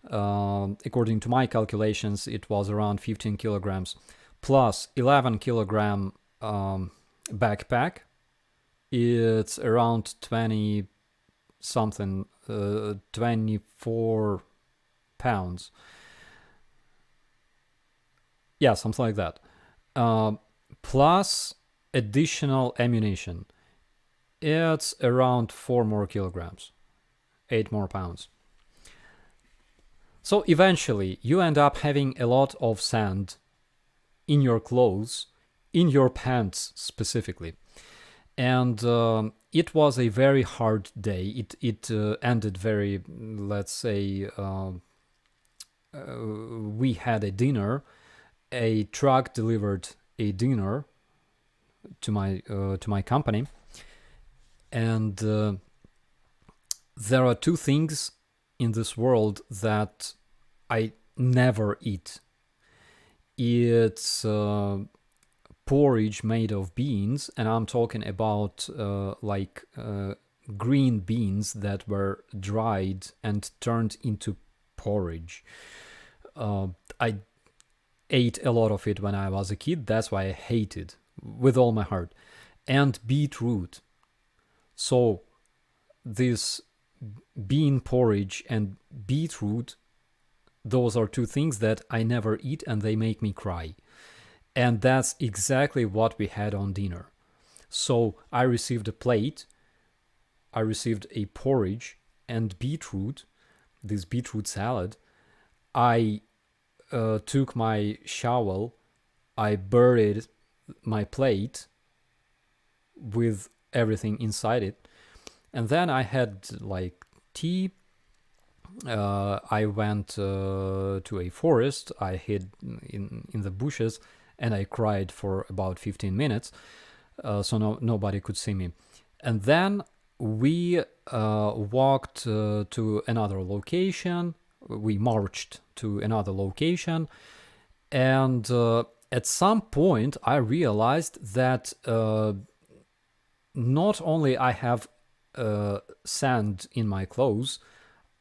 According to my calculations, it was around 15 kilograms plus 11 kilogram backpack. It's around 20 something, 24 pounds. Yeah, something like that. Plus additional ammunition. It's around 4 more kilograms, 8 more pounds. So eventually you end up having a lot of sand in your clothes, in your pants specifically. And it was a very hard day. It ended very, let's say, we had a dinner. A truck delivered a dinner to my company, and there are two things in this world that I never eat. It's porridge made of beans, and I'm talking about green beans that were dried and turned into porridge. I ate a lot of it when I was a kid. That's why I hate it with all my heart. And beetroot. So this bean porridge and beetroot, those are two things that I never eat, and they make me cry. And that's exactly what we had on dinner. So I received a plate, I received a porridge and beetroot, this beetroot salad. I took my shovel, I buried my plate with everything inside it, and then I had like tea. I went to a forest, I hid in the bushes, and I cried for about 15 minutes, so nobody could see me. And then we walked to another location. We marched to another location, and at some point I realized that not only I have sand in my clothes,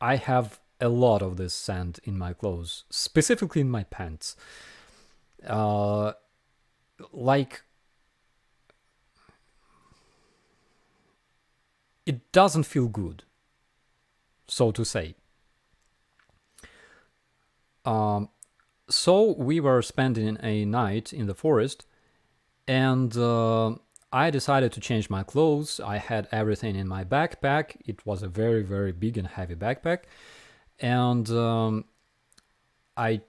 I have a lot of this sand in my clothes, specifically in my pants. Like, it doesn't feel good, so to say. So we were spending a night in the forest, and I decided to change my clothes. I had everything in my backpack. It was a very, very big and heavy backpack, and I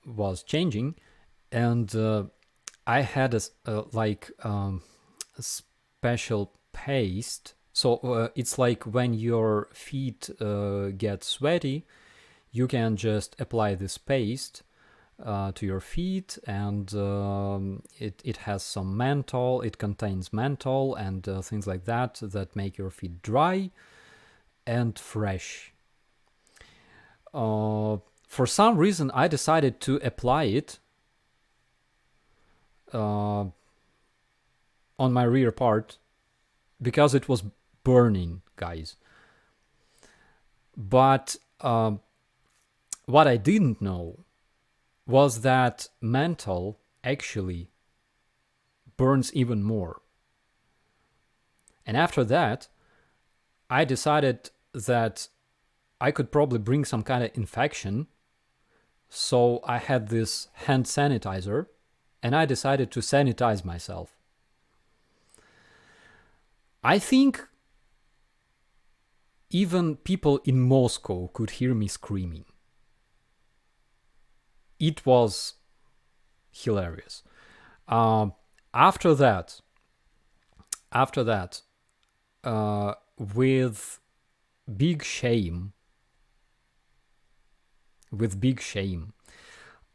was changing, and I had a special paste. So it's like when your feet get sweaty, you can just apply this paste to your feet, and it has some menthol. It contains menthol and things like that make your feet dry and fresh. For some reason, I decided to apply it on my rear part because it was burning, guys. But what I didn't know was that menthol actually burns even more. And after that, I decided that I could probably bring some kind of infection. So I had this hand sanitizer, and I decided to sanitize myself. I think even people in Moscow could hear me screaming. It was hilarious. After that, with big shame,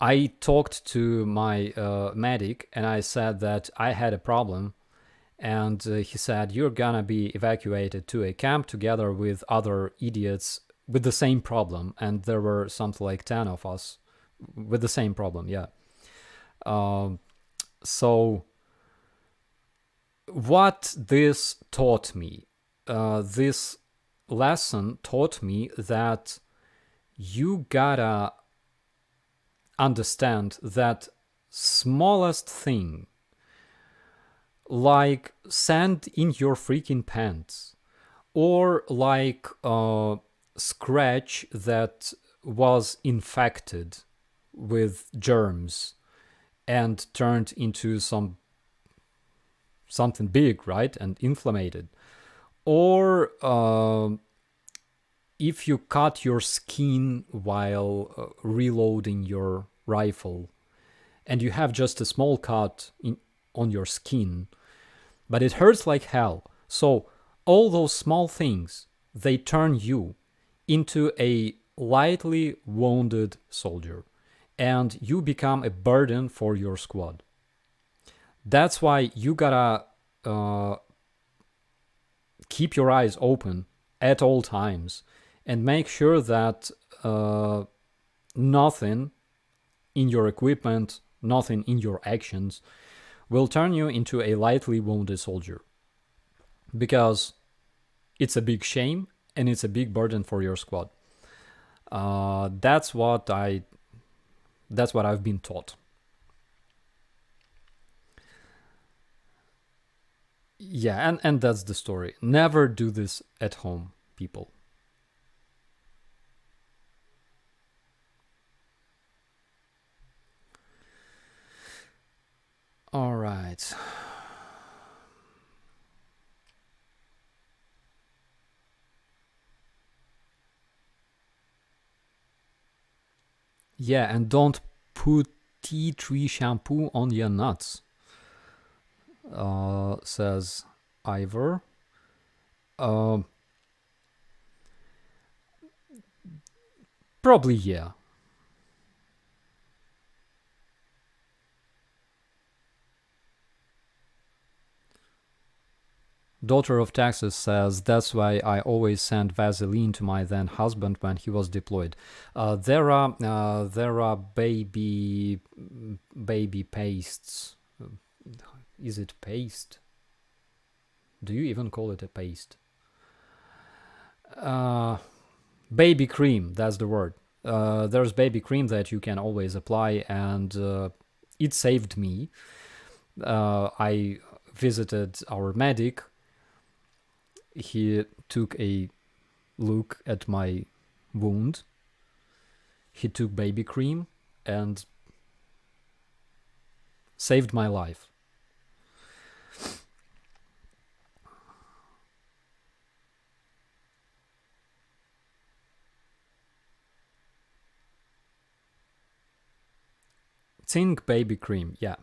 I talked to my medic and I said that I had a problem. And he said, you're gonna be evacuated to a camp together with other idiots with the same problem. And there were something like 10 of us with the same problem, yeah. So what this taught me, this lesson taught me that you gotta understand that smallest thing, like sand in your freaking pants, or like a scratch that was infected with germs and turned into something big, right, and inflamed, or if you cut your skin while reloading your rifle and you have just a small cut on your skin, but it hurts like hell. So all those small things, they turn you into a lightly wounded soldier, and you become a burden for your squad. That's why you gotta keep your eyes open at all times and make sure that nothing in your equipment, nothing in your actions will turn you into a lightly wounded soldier, because it's a big shame and it's a big burden for your squad. That's what I've been taught. Yeah, and that's the story. Never do this at home, people. All right. Yeah, and don't put tea tree shampoo on your nuts, says Ivor. Probably, yeah. Daughter of Texas says, that's why I always sent Vaseline to my then husband when he was deployed. There are baby pastes. Is it paste? Do you even call it a paste? Baby cream, that's the word. There's baby cream that you can always apply, and it saved me. I visited our medic. He took a look at my wound. He took baby cream and saved my life. Zinc baby cream, yeah.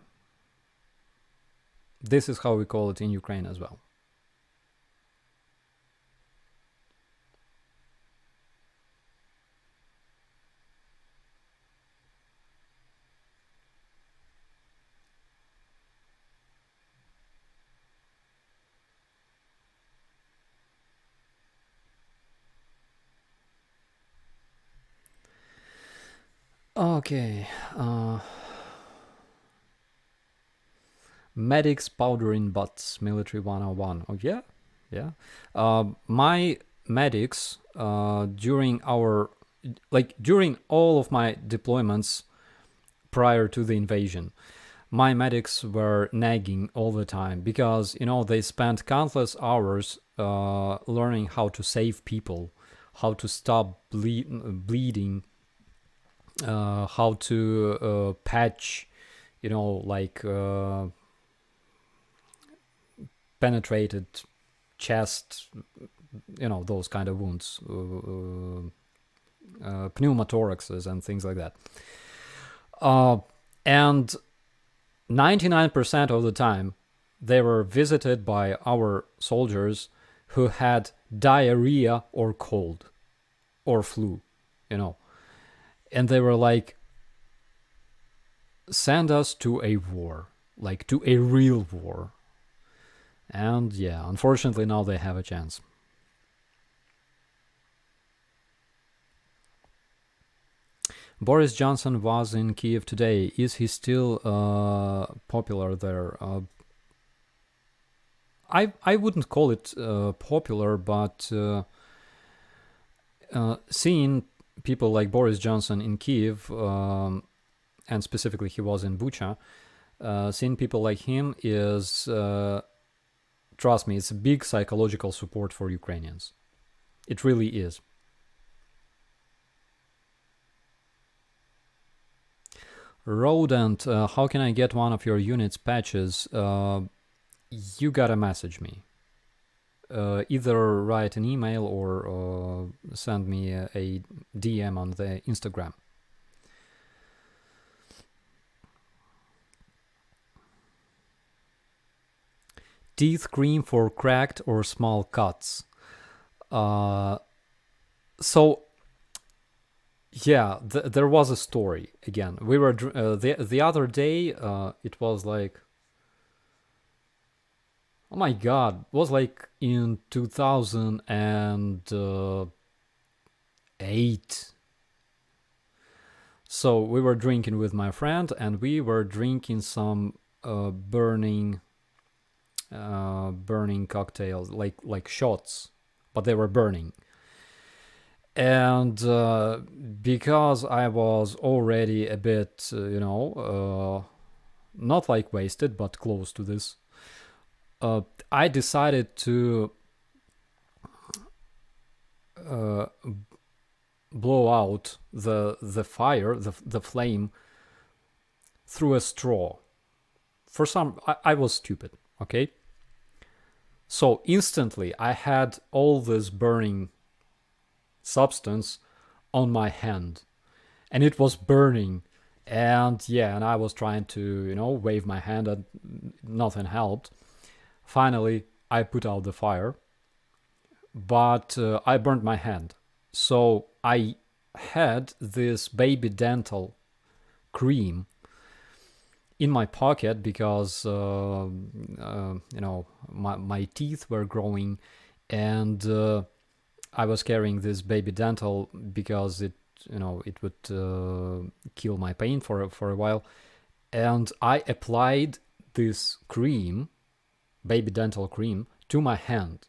This is how we call it in Ukraine as well. Okay. Medics powder in butts, military 101. Oh, yeah? Yeah. My medics, during all of my deployments prior to the invasion, my medics were nagging all the time because, they spent countless hours learning how to save people, how to stop bleeding, how to patch, penetrated chest, those kind of wounds, pneumothoraxes and things like that. And 99% of the time, they were visited by our soldiers who had diarrhea or cold or flu, you know. And they were like, send us to a war, like to a real war. And yeah, unfortunately now they have a chance. Boris Johnson was in Kiev today. Is he still popular there? I wouldn't call it popular, but seeing people like Boris Johnson in Kiev, and specifically he was in Bucha, seeing people like him is, trust me, it's a big psychological support for Ukrainians. It really is. Rodent, how can I get one of your units patches? You gotta message me. Either write an email or send me a DM on the Instagram. Teeth cream for cracked or small cuts. So yeah, there was a story again. We were the other day. It was like, oh my god, it was like in 2008. So we were drinking with my friend, and we were drinking some burning cocktails, like shots, but they were burning. And because I was already a bit, not like wasted, but close to this, I decided to blow out the fire, the flame, through a straw. For some, I was stupid, okay? So instantly I had all this burning substance on my hand, and it was burning. And yeah, and I was trying to, wave my hand, and nothing helped. Finally, I put out the fire, but I burned my hand. So I had this baby dental cream in my pocket because my teeth were growing, and I was carrying this baby dental because it would kill my pain for a while. And I applied this cream, baby dental cream, to my hand.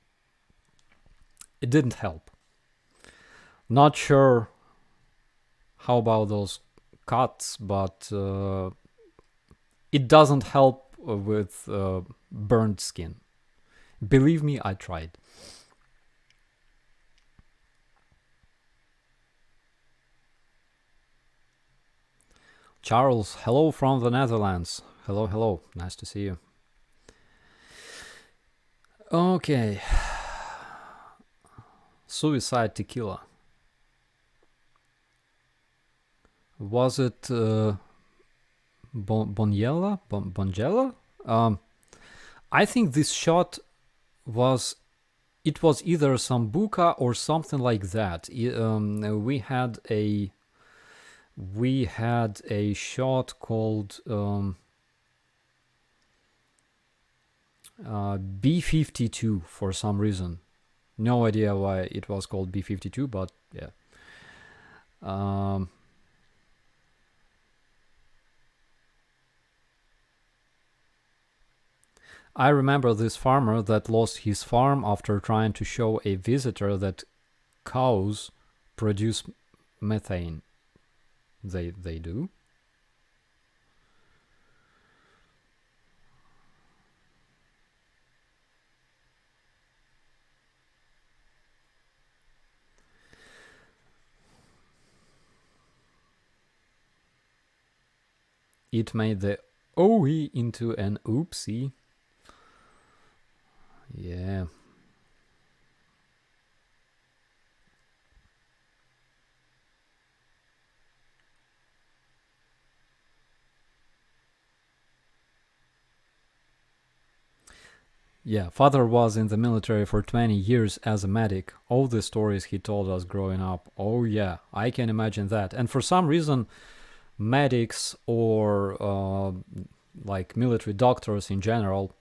It didn't help. Not sure how about those cuts, but it doesn't help with burned skin. Believe me, I tried. Charles, hello from the Netherlands. Hello, hello. Nice to see you. Okay. Suicide tequila. Was it Bonjela? I think this shot was either Sambuca or something like that. We had a shot called B-52 for some reason. No idea why it was called B-52, but yeah. I remember this farmer that lost his farm after trying to show a visitor that cows produce methane. They do. It made the OE into an oopsie. Yeah. Yeah, father was in the military for 20 years as a medic. All the stories he told us growing up. Oh yeah, I can imagine that. And for some reason, medics or like military doctors in general,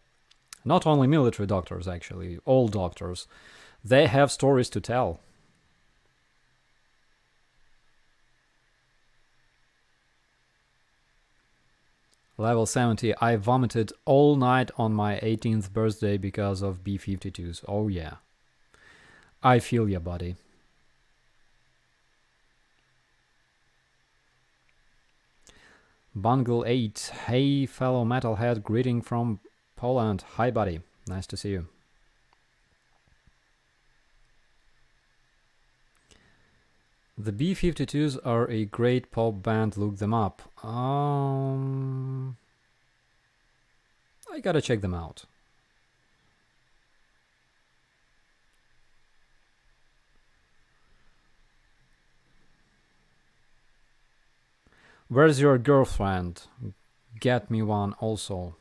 not only military doctors actually, all doctors, they have stories to tell. Level 70, I vomited all night on my 18th birthday because of B-52s. Oh yeah. I feel ya, buddy. Bungle 8, hey fellow metalhead, greeting from Poland. Hi buddy, nice to see you. The B-52s are a great pop band, look them up. I gotta check them out. Where's your girlfriend? Get me one also.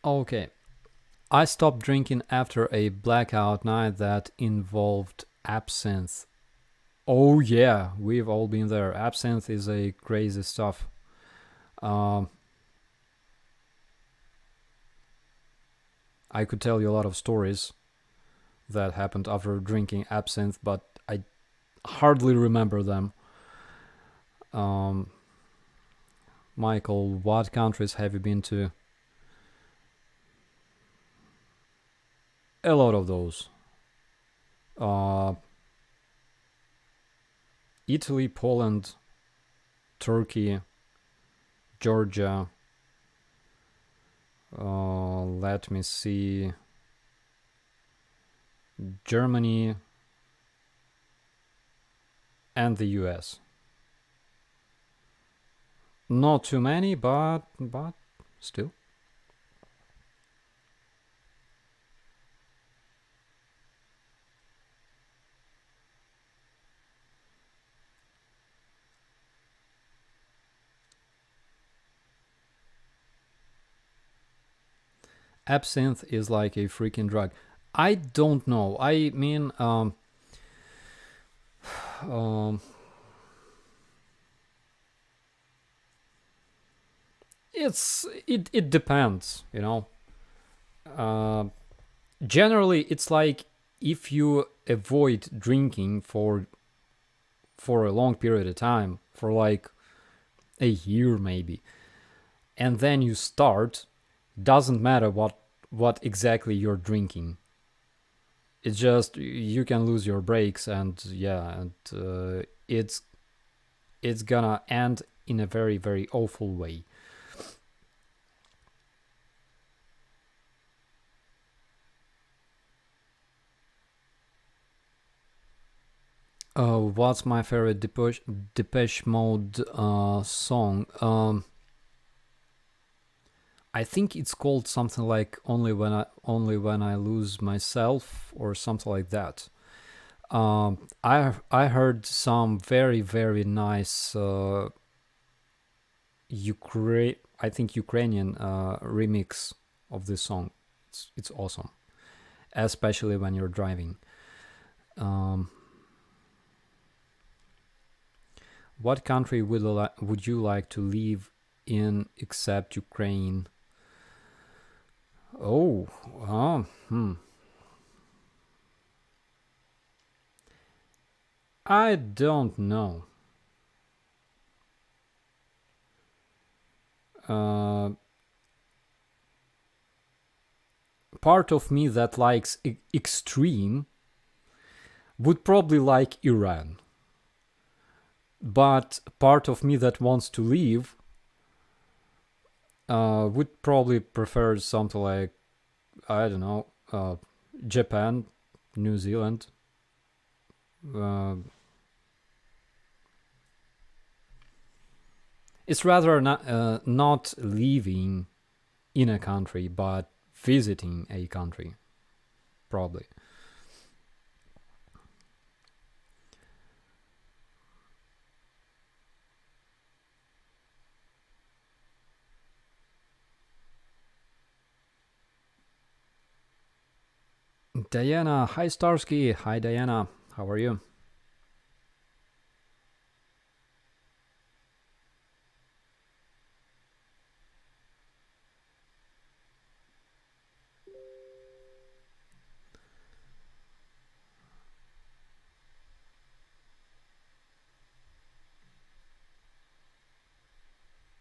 Okay. I stopped drinking after a blackout night that involved absinthe. Oh yeah, we've all been there. Absinthe is a crazy stuff. I could tell you a lot of stories that happened after drinking absinthe, but I hardly remember them. Michael, what countries have you been to? A lot of those. Italy, Poland, Turkey, Georgia. Let me see. Germany and the US. Not too many, but still. Absinthe is like a freaking drug. I don't know. I mean, it depends, you know. Generally, it's like if you avoid drinking for a long period of time, for like a year maybe, and then you start, doesn't matter what exactly you're drinking. It's just you can lose your brakes, and yeah, and it's gonna end in a very, very awful way. What's my favorite Depeche Mode song? I think it's called something like only when I lose myself or something like that. I heard some very, very nice I think Ukrainian remix of this song. It's awesome, especially when you're driving. What country would you like to live in except Ukraine? Oh, I don't know. Part of me that likes extreme would probably like Iran. But part of me that wants to leave would probably prefer something like, I don't know, Japan, New Zealand. It's rather not living in a country, but visiting a country, probably. Diana, hi Starsky. Hi Diana, how are you?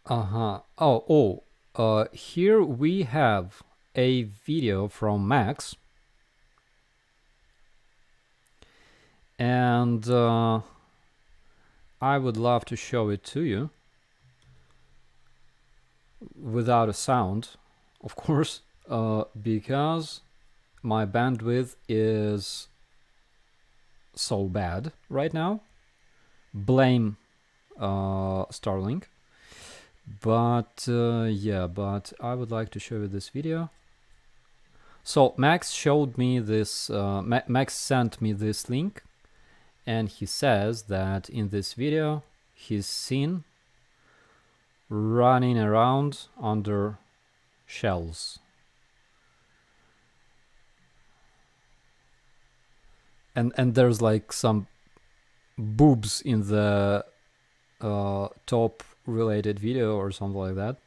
Uh-huh. Here we have a video from Max, and I would love to show it to you without a sound, of course, because my bandwidth is so bad right now. Blame Starlink. But yeah, but I would like to show you this video. So Max showed me this, Max sent me this link, and he says that in this video he's seen running around under shells. And there's like some boobs in the top related video or something like that.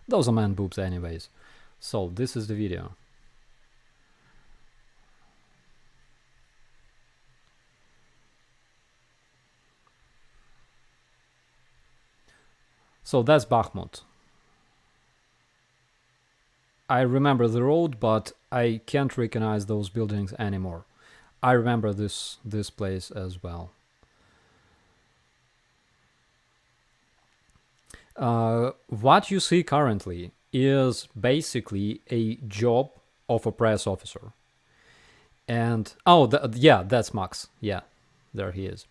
Those are man boobs anyways. So this is the video. So that's Bakhmut. I remember the road, but I can't recognize those buildings anymore. I remember this place as well. What you see currently is basically a job of a press officer. And yeah, that's Max. Yeah, there he is.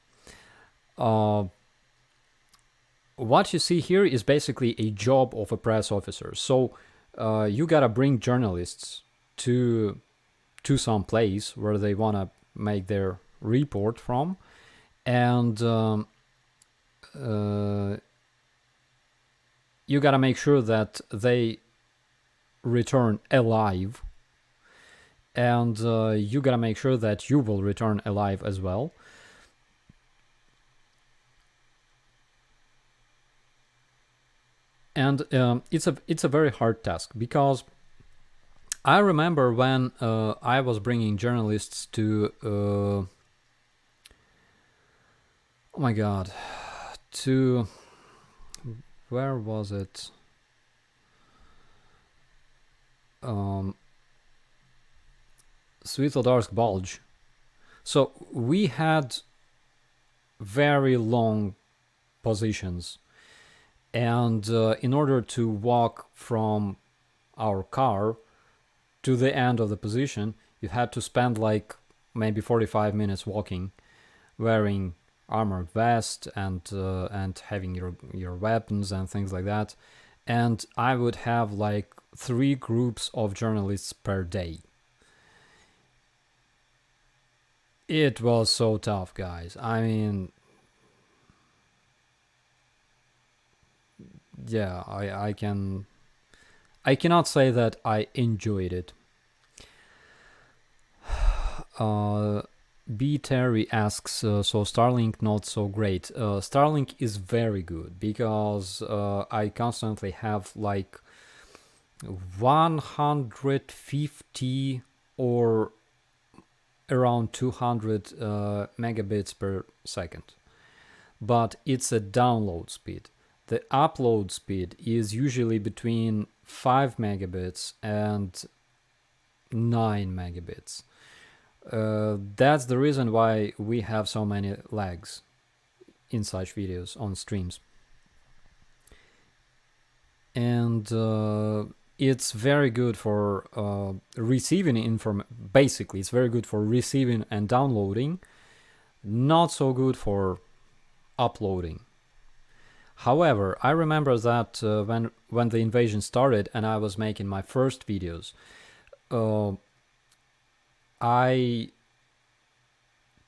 What you see here is basically a job of a press officer. So you gotta bring journalists to some place where they wanna make their report from, and you gotta make sure that they return alive, and you gotta make sure that you will return alive as well. And it's a very hard task, because I remember when I was bringing journalists to oh my god, to where was it? Svatove Bulge. So we had very long positions, and in order to walk from our car to the end of the position, you had to spend like maybe 45 minutes walking, wearing armored vest and having your weapons and things like that. And I would have like 3 groups of journalists per day. It was so tough, guys. I mean, yeah, I cannot say that I enjoyed it. B. Terry asks, so Starlink not so great. Starlink is very good, because I constantly have like 150 or around 200 megabits per second. But it's a download speed. The upload speed is usually between 5 megabits and 9 megabits. That's the reason why we have so many lags in such videos on streams. And it's very good for receiving information. Basically, it's very good for receiving and downloading, not so good for uploading. However, I remember that when the invasion started and I was making my first videos, I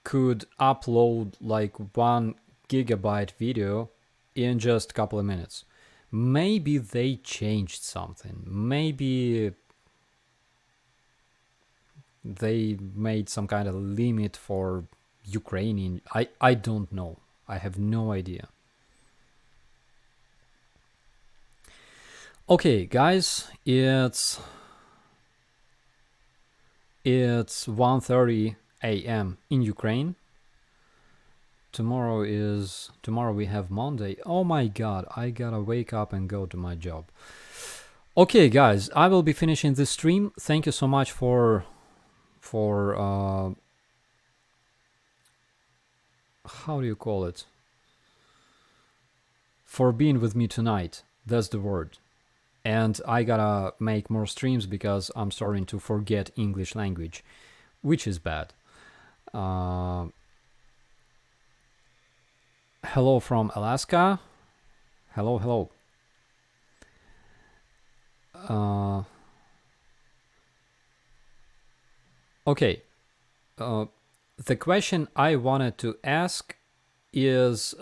could upload like 1 GB video in just a couple of minutes. Maybe they changed something. Maybe they made some kind of limit for Ukrainian. I don't know. I have no idea. Okay, guys, it's 1:30 a.m. in Ukraine. Tomorrow we have Monday. Oh my god, I gotta wake up and go to my job. Okay, guys, I will be finishing this stream. Thank you so much for how do you call it? For being with me tonight. That's the word. And I gotta make more streams because I'm starting to forget English language, which is bad. Hello from Alaska. Hello. Okay. The question I wanted to ask is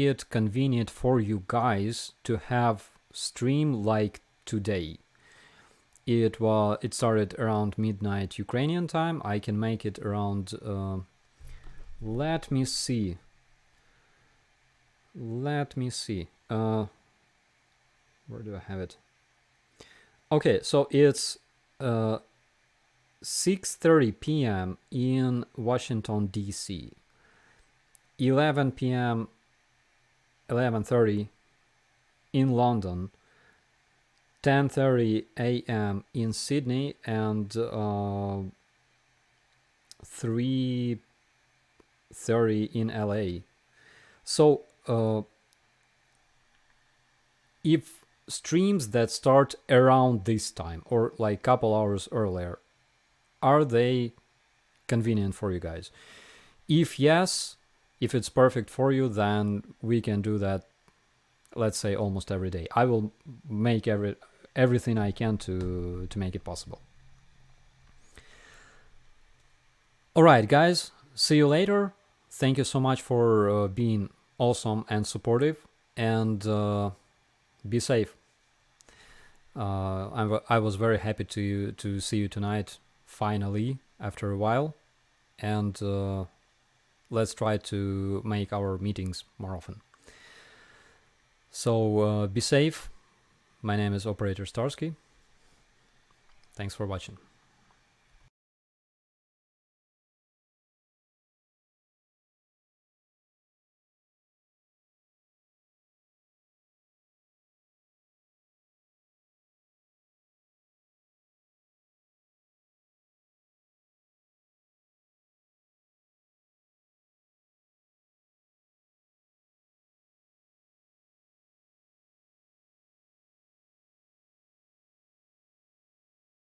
it convenient for you guys to have stream like today? It started around midnight Ukrainian time. I can make it around let me see. Where do I have it? Okay, so it's 6:30 p.m. in Washington DC, 11 p.m. 11:30 in London, 10:30 a.m. in Sydney, and 3:30 in LA. So if streams that start around this time or like couple hours earlier, are they convenient for you guys? If yes, if it's perfect for you, then we can do that, let's say, almost every day. I will make everything I can to make it possible. All right, guys, see you later. Thank you so much for being awesome and supportive, and be safe. I was very happy to see you tonight, finally, after a while, and let's try to make our meetings more often. So be safe. My name is Operator Starsky. Thanks for watching.